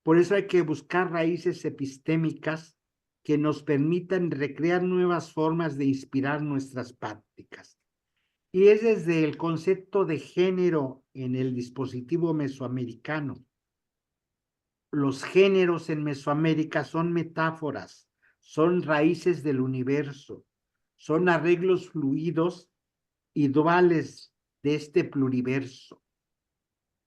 Por eso hay que buscar raíces epistémicas que nos permitan recrear nuevas formas de inspirar nuestras prácticas. Y es desde el concepto de género en el dispositivo mesoamericano. Los géneros en Mesoamérica son metáforas, son raíces del universo, son arreglos fluidos y duales de este pluriverso.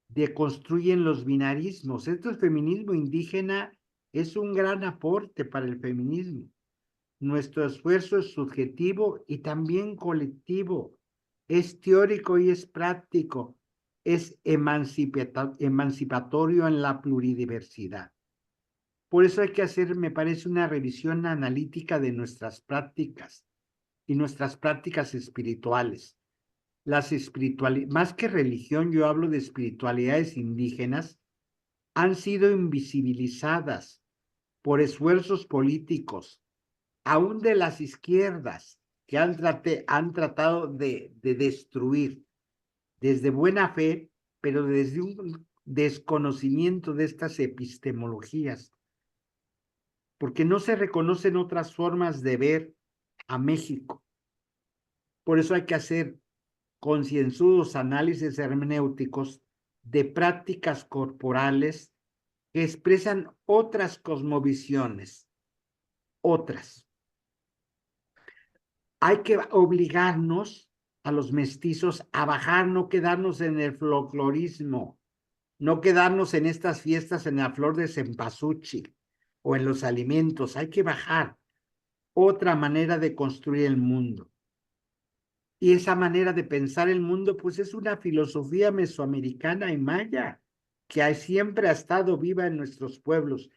Deconstruyen los binarismos. El feminismo indígena es un gran aporte para el feminismo. Nuestro esfuerzo es subjetivo y también colectivo. Es teórico y es práctico. Es emancipatorio en la pluridiversidad. Por eso hay que hacer, me parece, una revisión analítica de nuestras prácticas y nuestras prácticas espirituales. Más que religión, yo hablo de espiritualidades indígenas, han sido invisibilizadas por esfuerzos políticos, aún de las izquierdas, que han tratado de destruir desde buena fe, pero desde un desconocimiento de estas epistemologías, porque no se reconocen otras formas de ver a México. Por eso hay que hacer concienzudos análisis hermenéuticos de prácticas corporales que expresan otras cosmovisiones, otras. Hay que obligarnos a los mestizos a bajar, no quedarnos en el folclorismo, no quedarnos en estas fiestas en la flor de cempasúchil o en los alimentos. Hay que bajar otra manera de construir el mundo. Y esa manera de pensar el mundo, pues es una filosofía mesoamericana y maya, que siempre ha estado viva en nuestros pueblos.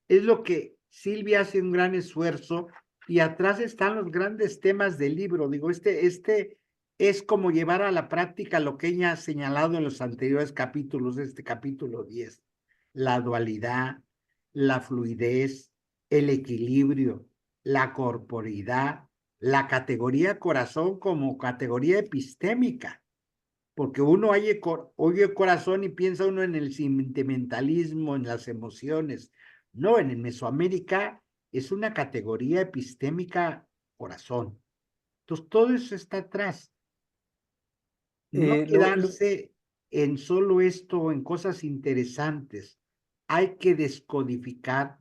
Es lo que Silvia hace un gran esfuerzo, y atrás están los grandes temas del libro. Digo, este es como llevar a la práctica lo que ella ha señalado en los anteriores capítulos, este capítulo 10. La dualidad, la fluidez, el equilibrio, la corporidad, la categoría corazón como categoría epistémica, porque uno oye corazón y piensa uno en el sentimentalismo, en las emociones. No, en el Mesoamérica es una categoría epistémica corazón. Entonces, todo eso está atrás. No quedarse en solo esto o en cosas interesantes. Hay que descodificar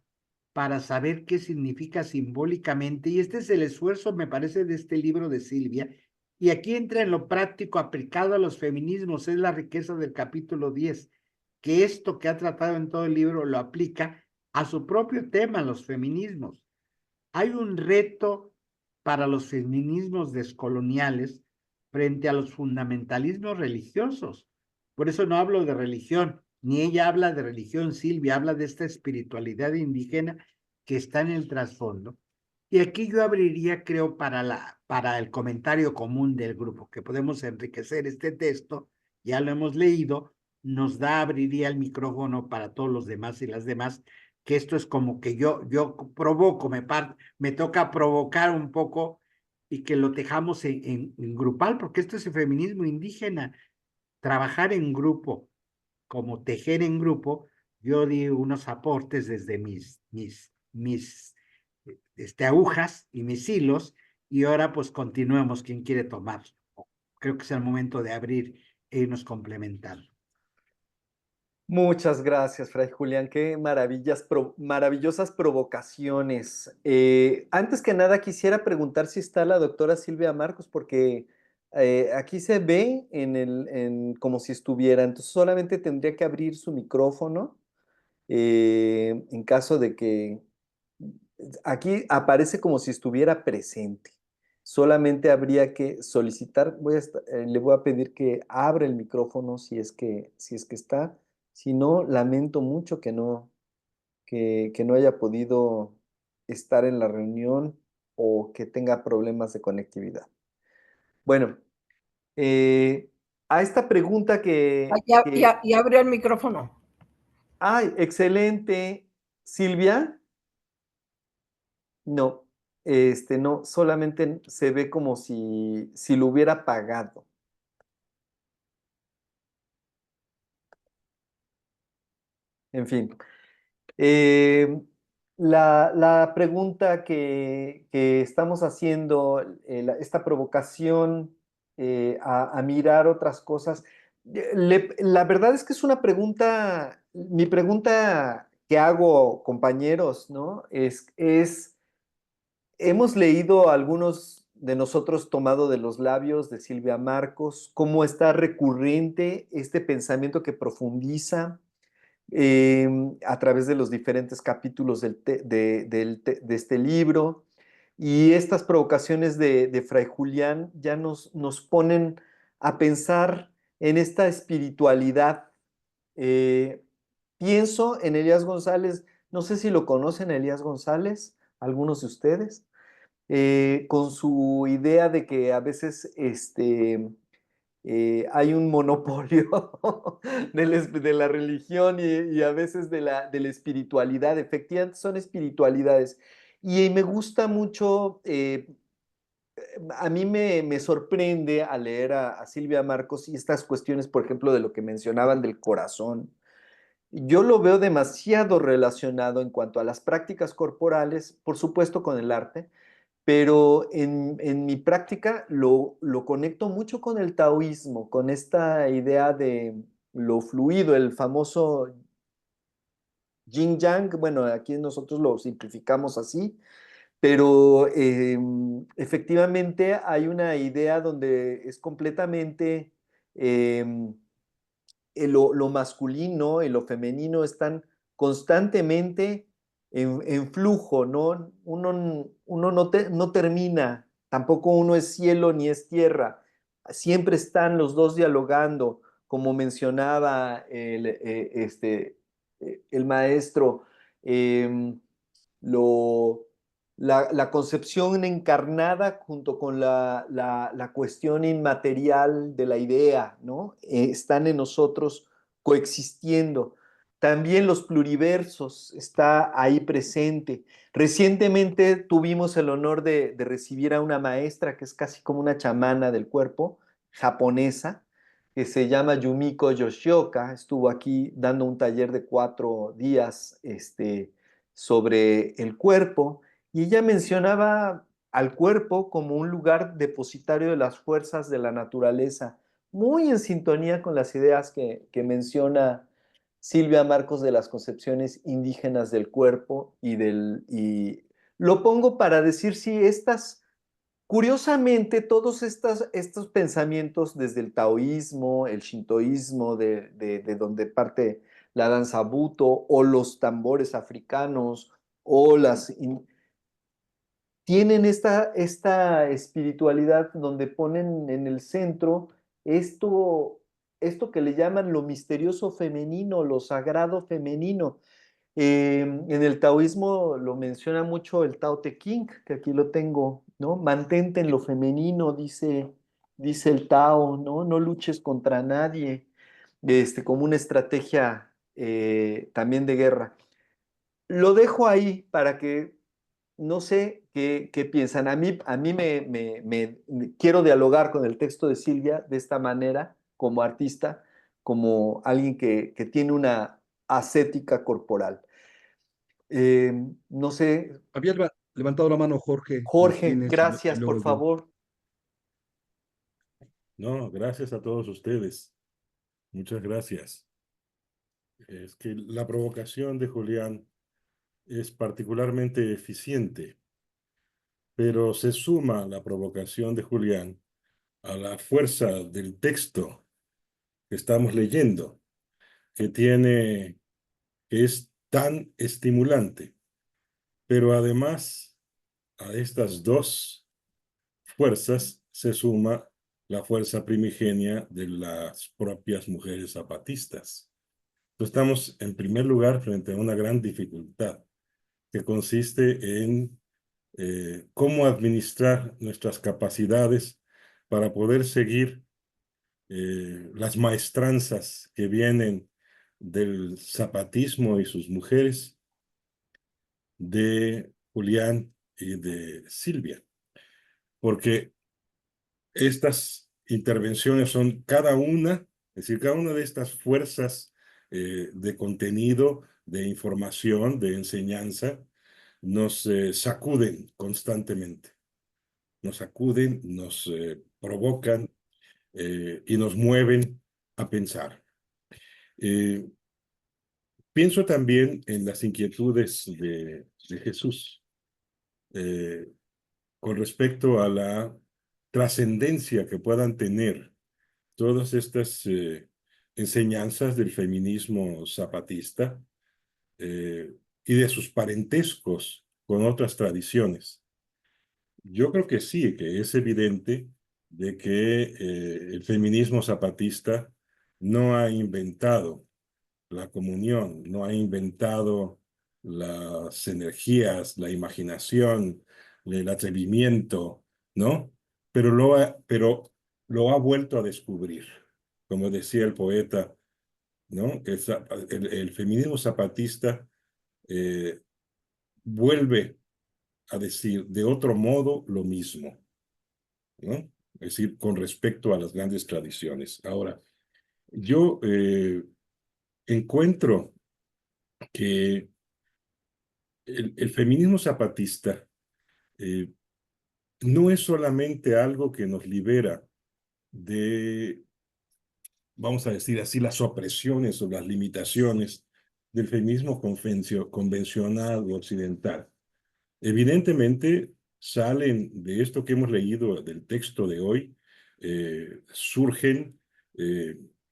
para saber qué significa simbólicamente. Y este es el esfuerzo, me parece, de este libro de Silvia. Y aquí entra en lo práctico aplicado a los feminismos, es la riqueza del capítulo 10, que esto que ha tratado en todo el libro lo aplica a su propio tema, los feminismos. Hay un reto para los feminismos descoloniales frente a los fundamentalismos religiosos. Por eso no hablo de religión, ni ella habla de religión, Silvia habla de esta espiritualidad indígena que está en el trasfondo. Y aquí yo abriría, creo, para el comentario común del grupo, que podemos enriquecer este texto, ya lo hemos leído, abriría el micrófono para todos los demás y las demás, que esto es como que yo provoco, me toca provocar un poco y que lo tejamos en grupal, porque esto es el feminismo indígena, trabajar en grupo, como tejer en grupo. Yo di unos aportes desde mis agujas y mis hilos, y ahora pues continuemos, quien quiere tomar. Creo que es el momento de abrir e irnos complementando. Muchas gracias, Fray Julián. Qué maravillosas provocaciones. Antes que nada, quisiera preguntar si está la doctora Silvia Marcos, porque aquí se ve como si estuviera. Entonces, solamente tendría que abrir su micrófono en caso de que aquí aparece como si estuviera presente. Solamente habría que solicitar, le voy a pedir que abra el micrófono si es que está. Si no, lamento mucho que no haya podido estar en la reunión o que tenga problemas de conectividad. Bueno, eh, a esta pregunta Ya abrió el micrófono. ¡Ay, excelente! Silvia, no, no, solamente se ve como si lo hubiera apagado. En fin. Eh, la pregunta que estamos haciendo, esta provocación a mirar otras cosas, la verdad es que es una pregunta, mi pregunta que hago, compañeros, ¿no? Hemos leído algunos de nosotros tomado de los labios de Silvia Marcos, cómo está recurrente este pensamiento que profundiza a través de los diferentes capítulos de este libro. Y estas provocaciones de Fray Julián ya nos ponen a pensar en esta espiritualidad. Eh, Pienso en Elías González, no sé si lo conocen, Elías González, algunos de ustedes, con su idea de que a veces hay un monopolio de la religión y a veces de la espiritualidad. Efectivamente, son espiritualidades. Y me gusta mucho, a mí me sorprende al leer a Silvia Marcos y estas cuestiones, por ejemplo, de lo que mencionaban del corazón. Yo lo veo demasiado relacionado en cuanto a las prácticas corporales, por supuesto con el arte, pero en mi práctica lo conecto mucho con el taoísmo, con esta idea de lo fluido, el famoso yin yang. Bueno, aquí nosotros lo simplificamos así, pero efectivamente hay una idea donde es completamente lo masculino y lo femenino están constantemente en flujo, ¿no? Uno no termina, tampoco uno es cielo ni es tierra, siempre están los dos dialogando, como mencionaba el maestro. em, lo, la concepción encarnada junto con la cuestión inmaterial de la idea, ¿no? Están en nosotros coexistiendo. También los pluriversos está ahí presente. Recientemente tuvimos el honor de recibir a una maestra que es casi como una chamana del cuerpo, japonesa, que se llama Yumiko Yoshioka. Estuvo aquí dando un taller de 4 días, sobre el cuerpo, y ella mencionaba al cuerpo como un lugar depositario de las fuerzas de la naturaleza, muy en sintonía con las ideas que menciona Silvia Marcos de las concepciones indígenas del cuerpo y lo pongo para decir si curiosamente, todos estos pensamientos desde el taoísmo, el shintoísmo, de donde parte la danza buto, o los tambores africanos, o tienen esta espiritualidad donde ponen en el centro esto que le llaman lo misterioso femenino, lo sagrado femenino. En el taoísmo lo menciona mucho el Tao Te Ching, que aquí lo tengo, ¿no? Mantente en lo femenino, dice el Tao, ¿no? No luches contra nadie, como una estrategia también de guerra. Lo dejo ahí para que, no sé qué piensan. A mí quiero dialogar con el texto de Silvia de esta manera, como artista, como alguien que tiene una ascética corporal. Eh, no sé, Había levantado la mano Jorge Jorge, Martínez y gracias, por luego yo. favor. No, gracias a todos ustedes. Muchas gracias. Es que la provocación de Julián es particularmente eficiente, pero se suma la provocación de Julián a la fuerza del texto que estamos leyendo, que es tan estimulante. Pero además a estas dos fuerzas se suma la fuerza primigenia de las propias mujeres zapatistas. Entonces, estamos en primer lugar frente a una gran dificultad que consiste en cómo administrar nuestras capacidades para poder seguir las maestranzas que vienen del zapatismo y sus mujeres, de Julián y de Silvia, porque estas intervenciones son cada una, es decir, cada una de estas fuerzas de contenido, de información, de enseñanza, nos sacuden constantemente, nos sacuden, nos provocan y nos mueven a pensar. Pienso también en las inquietudes de Jesús con respecto a la trascendencia que puedan tener todas estas enseñanzas del feminismo zapatista y de sus parentescos con otras tradiciones. Yo creo que sí, que es evidente de que el feminismo zapatista no ha inventado la comunión, no ha inventado las energías, la imaginación, el atrevimiento, ¿no? Pero lo ha vuelto a descubrir. Como decía el poeta, ¿no? Que el feminismo zapatista eh, vuelve a decir de otro modo lo mismo, ¿no? Es decir, con respecto a las grandes tradiciones. Ahora, yo encuentro que el feminismo zapatista eh, no es solamente algo que nos libera de, vamos a decir así, las opresiones o las limitaciones del feminismo convencional o occidental. Evidentemente, salen de esto que hemos leído del texto de hoy, surgen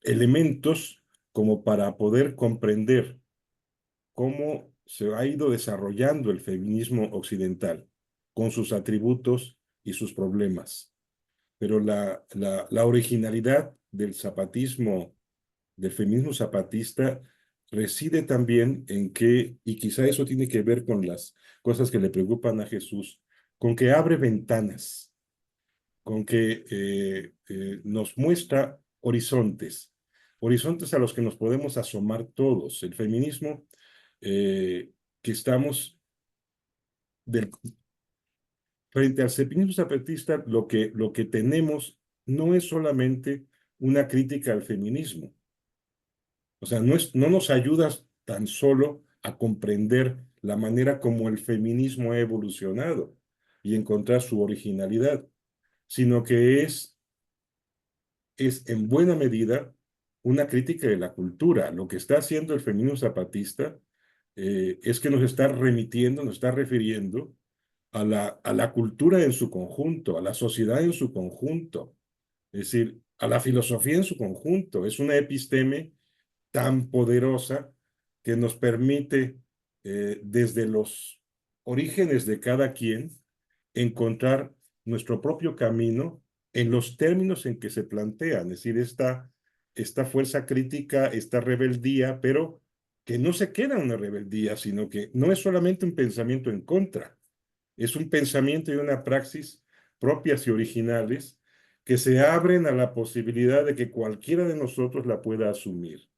elementos como para poder comprender cómo se ha ido desarrollando el feminismo occidental con sus atributos y sus problemas. Pero la originalidad del zapatismo, del feminismo zapatista, reside también en que, y quizá eso tiene que ver con las cosas que le preocupan a Jesús, con que abre ventanas, con que nos muestra horizontes, horizontes a los que nos podemos asomar todos. El feminismo que estamos del, frente al feminismo zapatista, lo que tenemos no es solamente una crítica al feminismo. O sea, no nos ayuda tan solo a comprender la manera como el feminismo ha evolucionado y encontrar su originalidad, sino que es en buena medida una crítica de la cultura. Lo que está haciendo el feminismo zapatista es que nos está remitiendo, nos está refiriendo a la cultura en su conjunto, a la sociedad en su conjunto, es decir, a la filosofía en su conjunto. Es una episteme tan poderosa que nos permite, desde los orígenes de cada quien, encontrar nuestro propio camino en los términos en que se plantean, es decir, esta fuerza crítica, esta rebeldía, pero que no se queda en una rebeldía, sino que no es solamente un pensamiento en contra, es un pensamiento y una praxis propias y originales que se abren a la posibilidad de que cualquiera de nosotros la pueda asumir.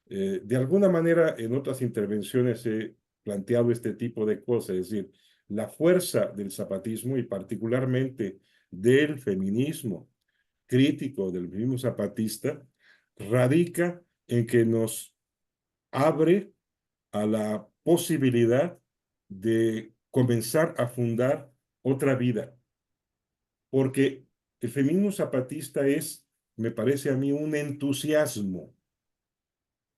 De alguna manera, en otras intervenciones he planteado este tipo de cosas, es decir, la fuerza del zapatismo y particularmente del feminismo crítico, del feminismo zapatista, radica en que nos abre a la posibilidad de comenzar a fundar otra vida, porque el feminismo zapatista es, me parece a mí, un entusiasmo.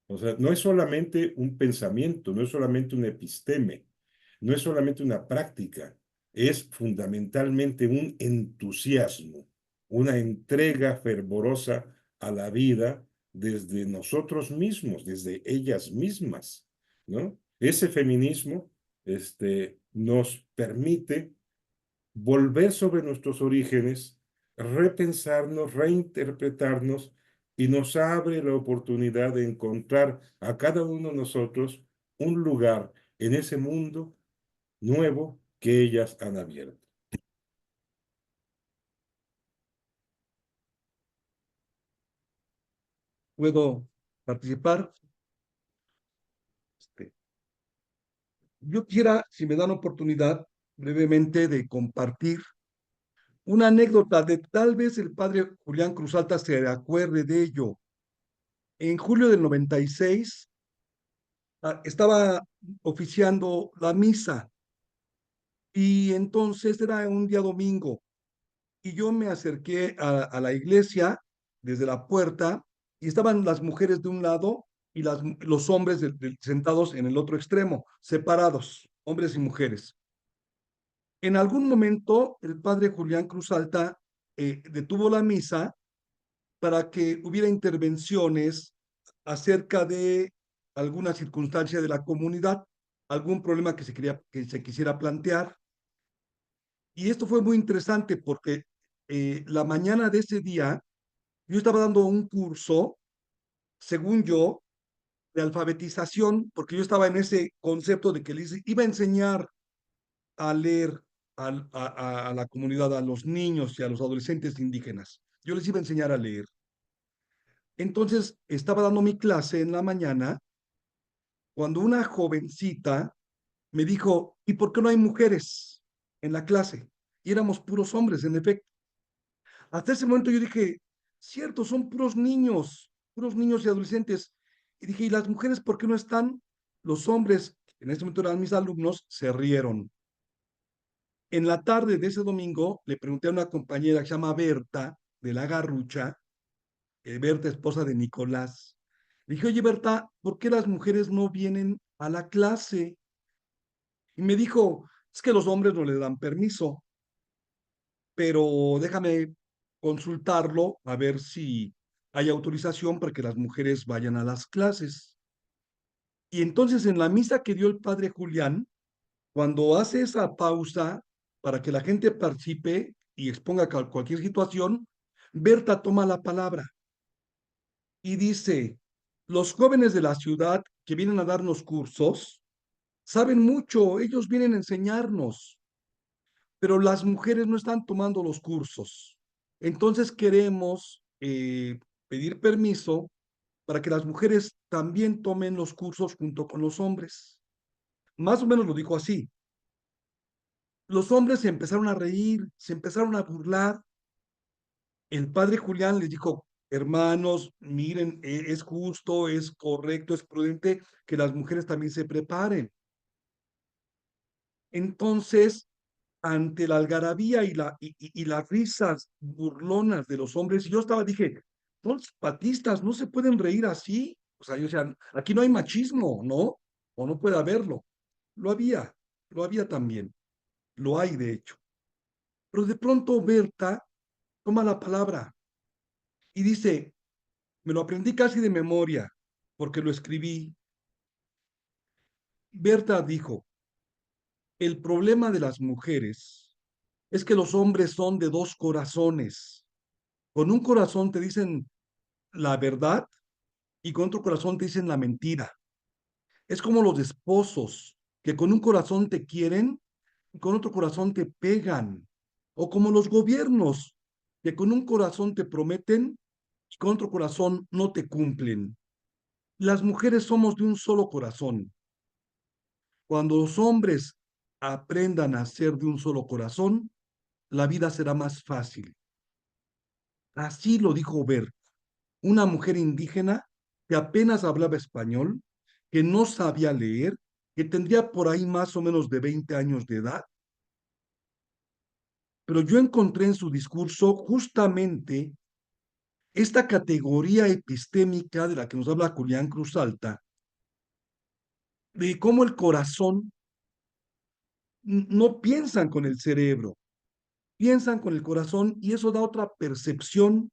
O sea, no es solamente un pensamiento, no es solamente un episteme, no es solamente una práctica, es fundamentalmente un entusiasmo, una entrega fervorosa a la vida desde nosotros mismos, desde ellas mismas, ¿no? Ese feminismo, nos permite volver sobre nuestros orígenes, repensarnos, reinterpretarnos y nos abre la oportunidad de encontrar a cada uno de nosotros un lugar en ese mundo nuevo que ellas han abierto. ¿Puedo participar? Este, Yo quisiera, si me dan oportunidad, brevemente de compartir una anécdota de tal vez el padre Julián Cruzalta se acuerde de ello. En julio del 96 estaba oficiando la misa y entonces era un día domingo y yo me acerqué a la iglesia desde la puerta y estaban las mujeres de un lado y los hombres sentados en el otro extremo, separados, hombres y mujeres. En algún momento el padre Julián Cruzalta detuvo la misa para que hubiera intervenciones acerca de alguna circunstancia de la comunidad, algún problema que se quisiera plantear. Y esto fue muy interesante porque la mañana de ese día yo estaba dando un curso, según yo, de alfabetización, porque yo estaba en ese concepto de que les iba a enseñar a leer a la comunidad, a los niños y a los adolescentes indígenas. Yo les iba a enseñar a leer. Entonces, estaba dando mi clase en la mañana cuando una jovencita me dijo, ¿y por qué no hay mujeres en la clase? Y éramos puros hombres, en efecto. Hasta ese momento yo dije, cierto, son puros niños y adolescentes. Y dije, ¿y las mujeres por qué no están? Los hombres, que en ese momento eran mis alumnos, se rieron. En la tarde de ese domingo le pregunté a una compañera que se llama Berta, de la Garrucha, Berta, esposa de Nicolás. Le dije, oye, Berta, ¿por qué las mujeres no vienen a la clase? Y me dijo, es que los hombres no le dan permiso, pero déjame consultarlo a ver si hay autorización para que las mujeres vayan a las clases. Y entonces en la misa que dio el padre Julián, cuando hace esa pausa para que la gente participe y exponga cualquier situación, Berta toma la palabra y dice, los jóvenes de la ciudad que vienen a darnos cursos saben mucho, ellos vienen a enseñarnos, pero las mujeres no están tomando los cursos. Entonces queremos pedir permiso para que las mujeres también tomen los cursos junto con los hombres. Más o menos lo dijo así. Los hombres se empezaron a reír, se empezaron a burlar. El padre Julián les dijo, hermanos, miren, es justo, es correcto, es prudente que las mujeres también se preparen. Entonces, ante la algarabía y las risas burlonas de los hombres, yo dije, son zapatistas, no se pueden reír así. O sea, yo decía, aquí no hay machismo, ¿no? O no puede haberlo. Lo había, lo había también, lo hay de hecho. Pero de pronto Berta toma la palabra y dice, me lo aprendí casi de memoria, porque lo escribí. Berta dijo, el problema de las mujeres es que los hombres son de dos corazones. Con un corazón te dicen la verdad y con otro corazón te dicen la mentira. Es como los esposos que con un corazón te quieren y con otro corazón te pegan. O como los gobiernos que con un corazón te prometen y con otro corazón no te cumplen. Las mujeres somos de un solo corazón. Cuando los hombres aprendan a ser de un solo corazón, la vida será más fácil. Así lo dijo Bert, una mujer indígena que apenas hablaba español, que no sabía leer, que tendría por ahí más o menos de 20 años de edad. Pero yo encontré en su discurso justamente esta categoría epistémica de la que nos habla Julián Cruz Alta, de cómo el corazón no piensan con el cerebro, piensan con el corazón y eso da otra percepción.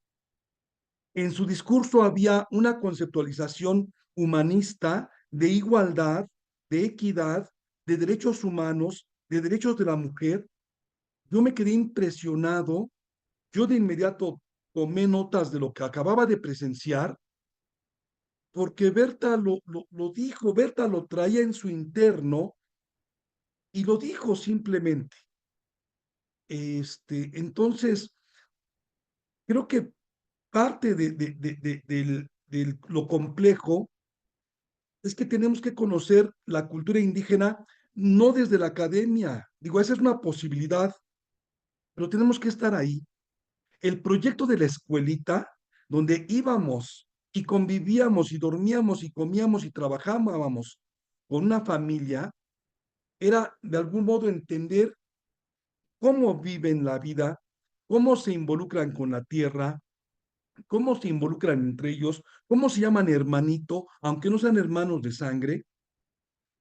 En su discurso había una conceptualización humanista de igualdad, de equidad, de derechos humanos, de derechos de la mujer. Yo me quedé impresionado. Yo de inmediato tomé notas de lo que acababa de presenciar, porque Berta lo dijo, Berta lo traía en su interno y lo dijo simplemente. Entonces, creo que parte de lo complejo es que tenemos que conocer la cultura indígena no desde la academia. Digo, esa es una posibilidad, pero tenemos que estar ahí. El proyecto de la escuelita, donde íbamos y convivíamos y dormíamos y comíamos y trabajábamos con una familia, era de algún modo entender cómo viven la vida, cómo se involucran con la tierra, cómo se involucran entre ellos, cómo se llaman hermanito, aunque no sean hermanos de sangre.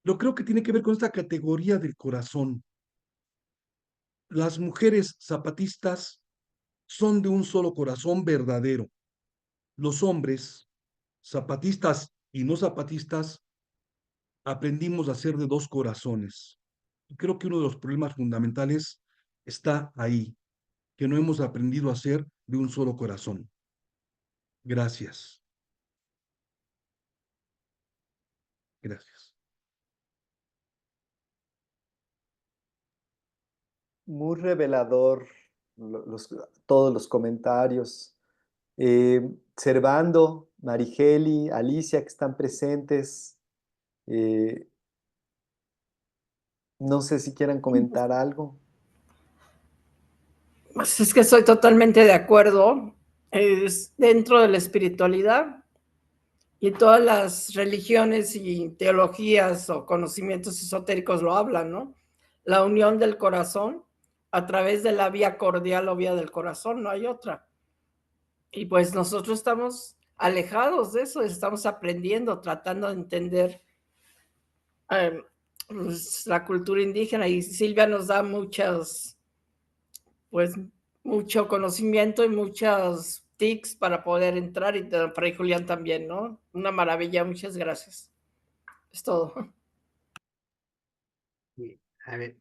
Lo creo que tiene que ver con esta categoría del corazón. Las mujeres zapatistas son de un solo corazón verdadero. Los hombres, zapatistas y no zapatistas, aprendimos a ser de dos corazones. Y creo que uno de los problemas fundamentales está ahí, que no hemos aprendido a ser de un solo corazón. Gracias. Gracias. Muy revelador todos los comentarios. Servando, Marigeli, Alicia, que están presentes. eh, no sé si quieran comentar algo. Pues es que estoy totalmente de acuerdo. Es dentro de la espiritualidad y todas las religiones y teologías o conocimientos esotéricos lo hablan, ¿no? La unión del corazón a través de la vía cordial o vía del corazón, no hay otra. Y pues nosotros estamos alejados de eso, estamos aprendiendo, tratando de entender pues, la cultura indígena, y Silvia nos da pues mucho conocimiento y muchos tics para poder entrar, y Fray Julián también, ¿no? Una maravilla, muchas gracias. Es todo. A ver,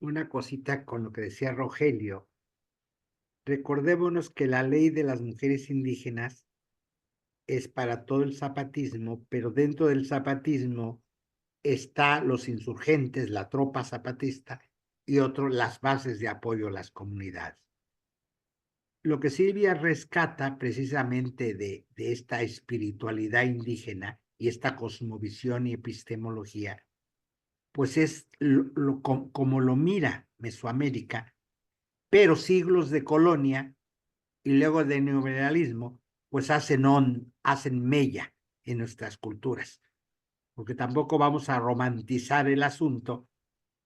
una cosita con lo que decía Rogelio. Recordémonos que la ley de las mujeres indígenas es para todo el zapatismo, pero dentro del zapatismo está los insurgentes, la tropa zapatista, y otro, las bases de apoyo a las comunidades. Lo que Silvia rescata precisamente de esta espiritualidad indígena y esta cosmovisión y epistemología, pues es como lo mira Mesoamérica, pero siglos de colonia y luego de neoliberalismo, pues hacen mella en nuestras culturas, porque tampoco vamos a romantizar el asunto.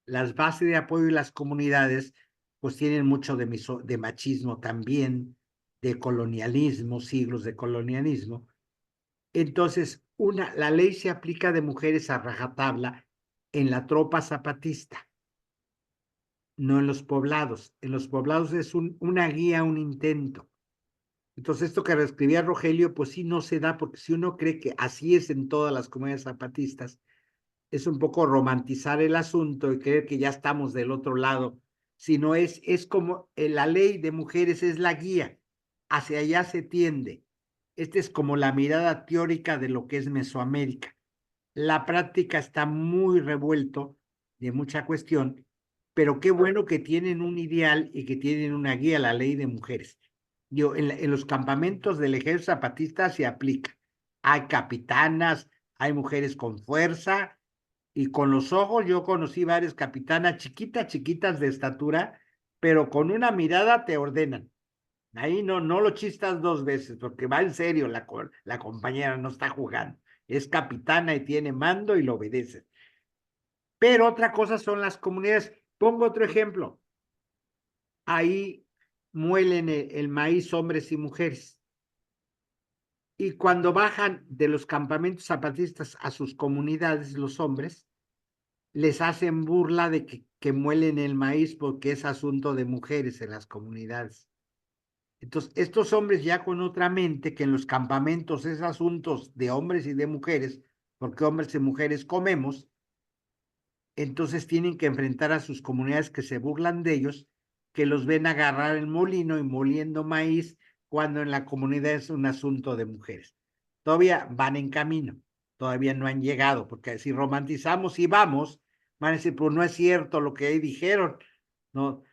Las bases de apoyo y las comunidades, pues tienen mucho de machismo también, de colonialismo, siglos de colonialismo. Entonces, la ley se aplica de mujeres a rajatabla en la tropa zapatista, no en los poblados. En los poblados es una guía, un intento. Entonces, esto que reescribía Rogelio, pues sí no se da, porque si uno cree que así es en todas las comunidades zapatistas, es un poco romantizar el asunto y creer que ya estamos del otro lado, sino es como la ley de mujeres es la guía, hacia allá se tiende. Esta es como la mirada teórica de lo que es Mesoamérica. La práctica está muy revuelto de mucha cuestión, pero qué bueno que tienen un ideal y que tienen una guía, la ley de mujeres. Yo, en los campamentos del ejército zapatista se aplica. Hay capitanas, hay mujeres con fuerza, y con los ojos yo conocí varias capitanas chiquitas de estatura, pero con una mirada te ordenan. Ahí no lo chistas dos veces, porque va en serio la compañera, no está jugando. Es capitana y tiene mando y lo obedece. Pero otra cosa son las comunidades. Pongo otro ejemplo. Ahí muelen el maíz hombres y mujeres. Y cuando bajan de los campamentos zapatistas a sus comunidades, los hombres, les hacen burla de que muelen el maíz porque es asunto de mujeres en las comunidades. Entonces, estos hombres ya con otra mente, que en los campamentos es asuntos de hombres y de mujeres, porque hombres y mujeres comemos, entonces tienen que enfrentar a sus comunidades que se burlan de ellos, que los ven agarrar el molino y moliendo maíz, cuando en la comunidad es un asunto de mujeres. Todavía van en camino, todavía no han llegado, porque si romantizamos y vamos, van a decir, pues no es cierto lo que ahí dijeron, no,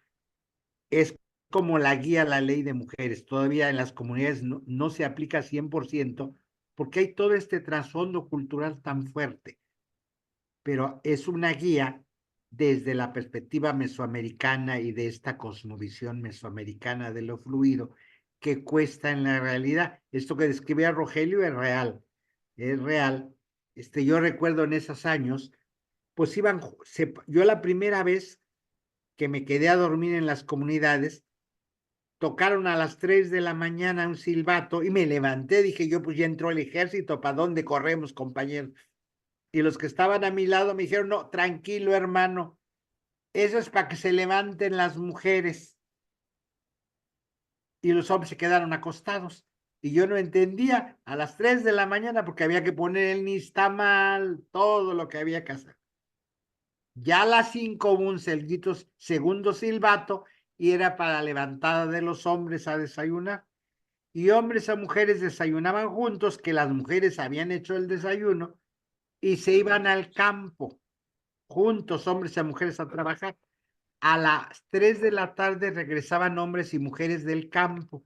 es como la guía la ley de mujeres, todavía en las comunidades no se aplica 100%, porque hay todo este trasfondo cultural tan fuerte, pero es una guía desde la perspectiva mesoamericana y de esta cosmovisión mesoamericana de lo fluido que cuesta en la realidad. Esto que describía Rogelio es real, es real. Yo recuerdo en esos años, pues yo la primera vez que me quedé a dormir en las comunidades, tocaron a las 3 de la mañana un silbato y me levanté, dije yo, pues ya entró el ejército, ¿para dónde corremos, compañeros? Y los que estaban a mi lado me dijeron, no, tranquilo, hermano, eso es para que se levanten las mujeres. Y los hombres se quedaron acostados. Y yo no entendía a las 3 de la mañana porque había que poner el nixtamal, todo lo que había que hacer. Ya a las 5 hubo un segundo silbato y era para la levantada de los hombres a desayunar. Y hombres a mujeres desayunaban juntos, que las mujeres habían hecho el desayuno y se iban al campo, juntos, hombres y mujeres a trabajar. A las 3 de la tarde regresaban hombres y mujeres del campo.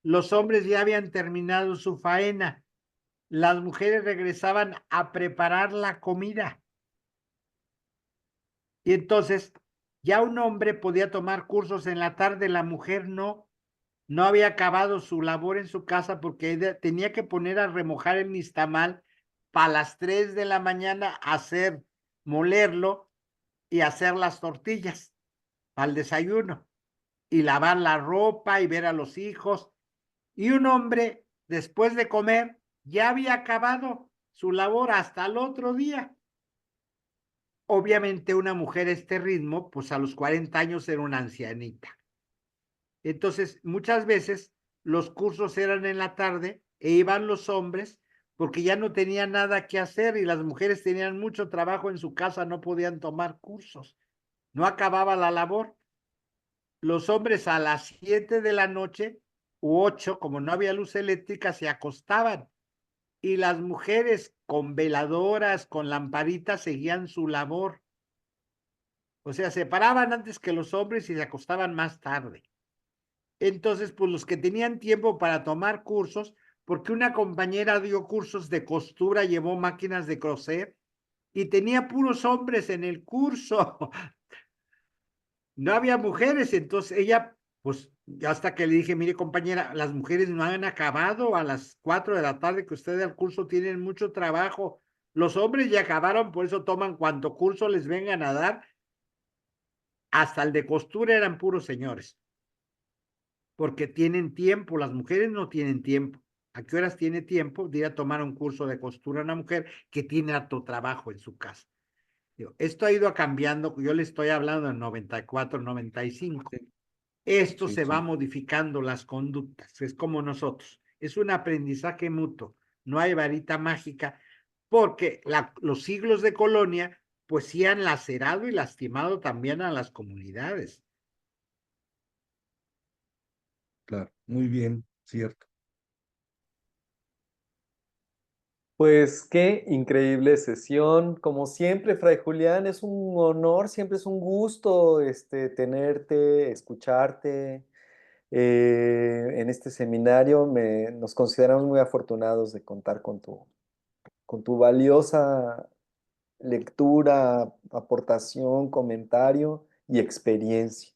Los hombres ya habían terminado su faena. Las mujeres regresaban a preparar la comida. Y entonces ya un hombre podía tomar cursos en la tarde, la mujer no. No había acabado su labor en su casa porque tenía que poner a remojar el nixtamal para las 3 de la mañana, molerlo y hacer las tortillas para el desayuno y lavar la ropa y ver a los hijos. Y un hombre, después de comer, ya había acabado su labor hasta el otro día. Obviamente una mujer a este ritmo, pues a los 40 años era una ancianita. Entonces, muchas veces los cursos eran en la tarde e iban los hombres porque ya no tenían nada que hacer y las mujeres tenían mucho trabajo en su casa, no podían tomar cursos. No acababa la labor. Los hombres a las 7 de la noche u 8, como no había luz eléctrica, se acostaban y las mujeres con veladoras, con lamparitas, seguían su labor. O sea, se paraban antes que los hombres y se acostaban más tarde. Entonces, pues los que tenían tiempo para tomar cursos, porque una compañera dio cursos de costura, llevó máquinas de coser y tenía puros hombres en el curso. No había mujeres, entonces ella, pues hasta que le dije, mire compañera, las mujeres no han acabado a las 4 de la tarde que ustedes al curso tienen mucho trabajo. Los hombres ya acabaron, por eso toman cuanto curso les vengan a dar. Hasta el de costura eran puros señores. Porque tienen tiempo, las mujeres no tienen tiempo. ¿A qué horas tiene tiempo de ir a tomar un curso de costura una mujer que tiene harto trabajo en su casa? Esto ha ido cambiando, yo le estoy hablando en 94, 95. Esto se va modificando las conductas, es como nosotros, es un aprendizaje mutuo, no hay varita mágica, porque los siglos de colonia pues sí han lacerado y lastimado también a las comunidades. Claro, muy bien, cierto. Pues qué increíble sesión. Como siempre, Fray Julián, es un honor, siempre es un gusto tenerte, escucharte en este seminario. Nos consideramos muy afortunados de contar con tu valiosa lectura, aportación, comentario y experiencia.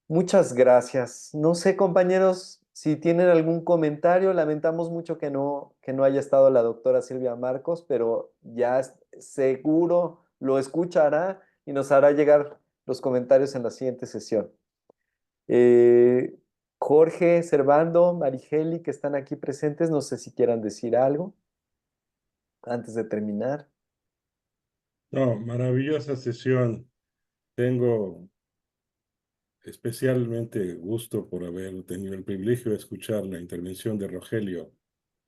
Muchas gracias. No sé, compañeros, si tienen algún comentario. Lamentamos mucho que no haya estado la doctora Silvia Marcos, pero ya seguro lo escuchará y nos hará llegar los comentarios en la siguiente sesión. Eh, Jorge, Servando, Marigeli, que están aquí presentes, no sé si quieran decir algo antes de terminar. No, maravillosa sesión. Tengo especialmente gusto por haber tenido el privilegio de escuchar la intervención de Rogelio, que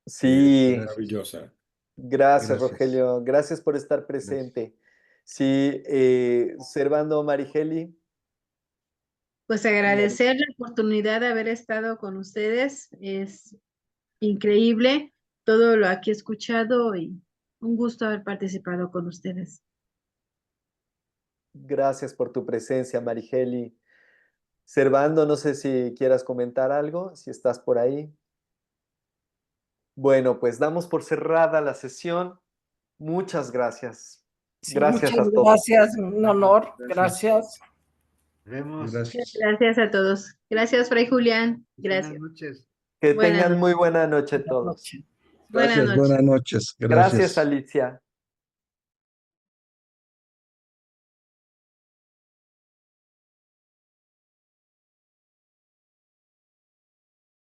es Sí, maravillosa. gracias, Gracias. Rogelio. Gracias por estar Gracias. presente. Sí, Servando, Marigeli. Pues agradecer la oportunidad de haber estado con ustedes. Es increíble todo lo aquí escuchado y un gusto haber participado con ustedes. Gracias por tu presencia, Marigeli. Servando, no sé si quieras comentar algo, si estás por ahí. Bueno, pues damos por cerrada la sesión. Muchas gracias. Sí, Gracias muchas a todos. gracias, un honor, gracias. Nos vemos. Gracias. Gracias a todos. Gracias, Fray Julián. Buenas Gracias. noches. Que Buenas tengan noches. muy buena noche Buenas todos. noches. Buenas Gracias, noches. buenas noches. Gracias, Gracias. Alicia.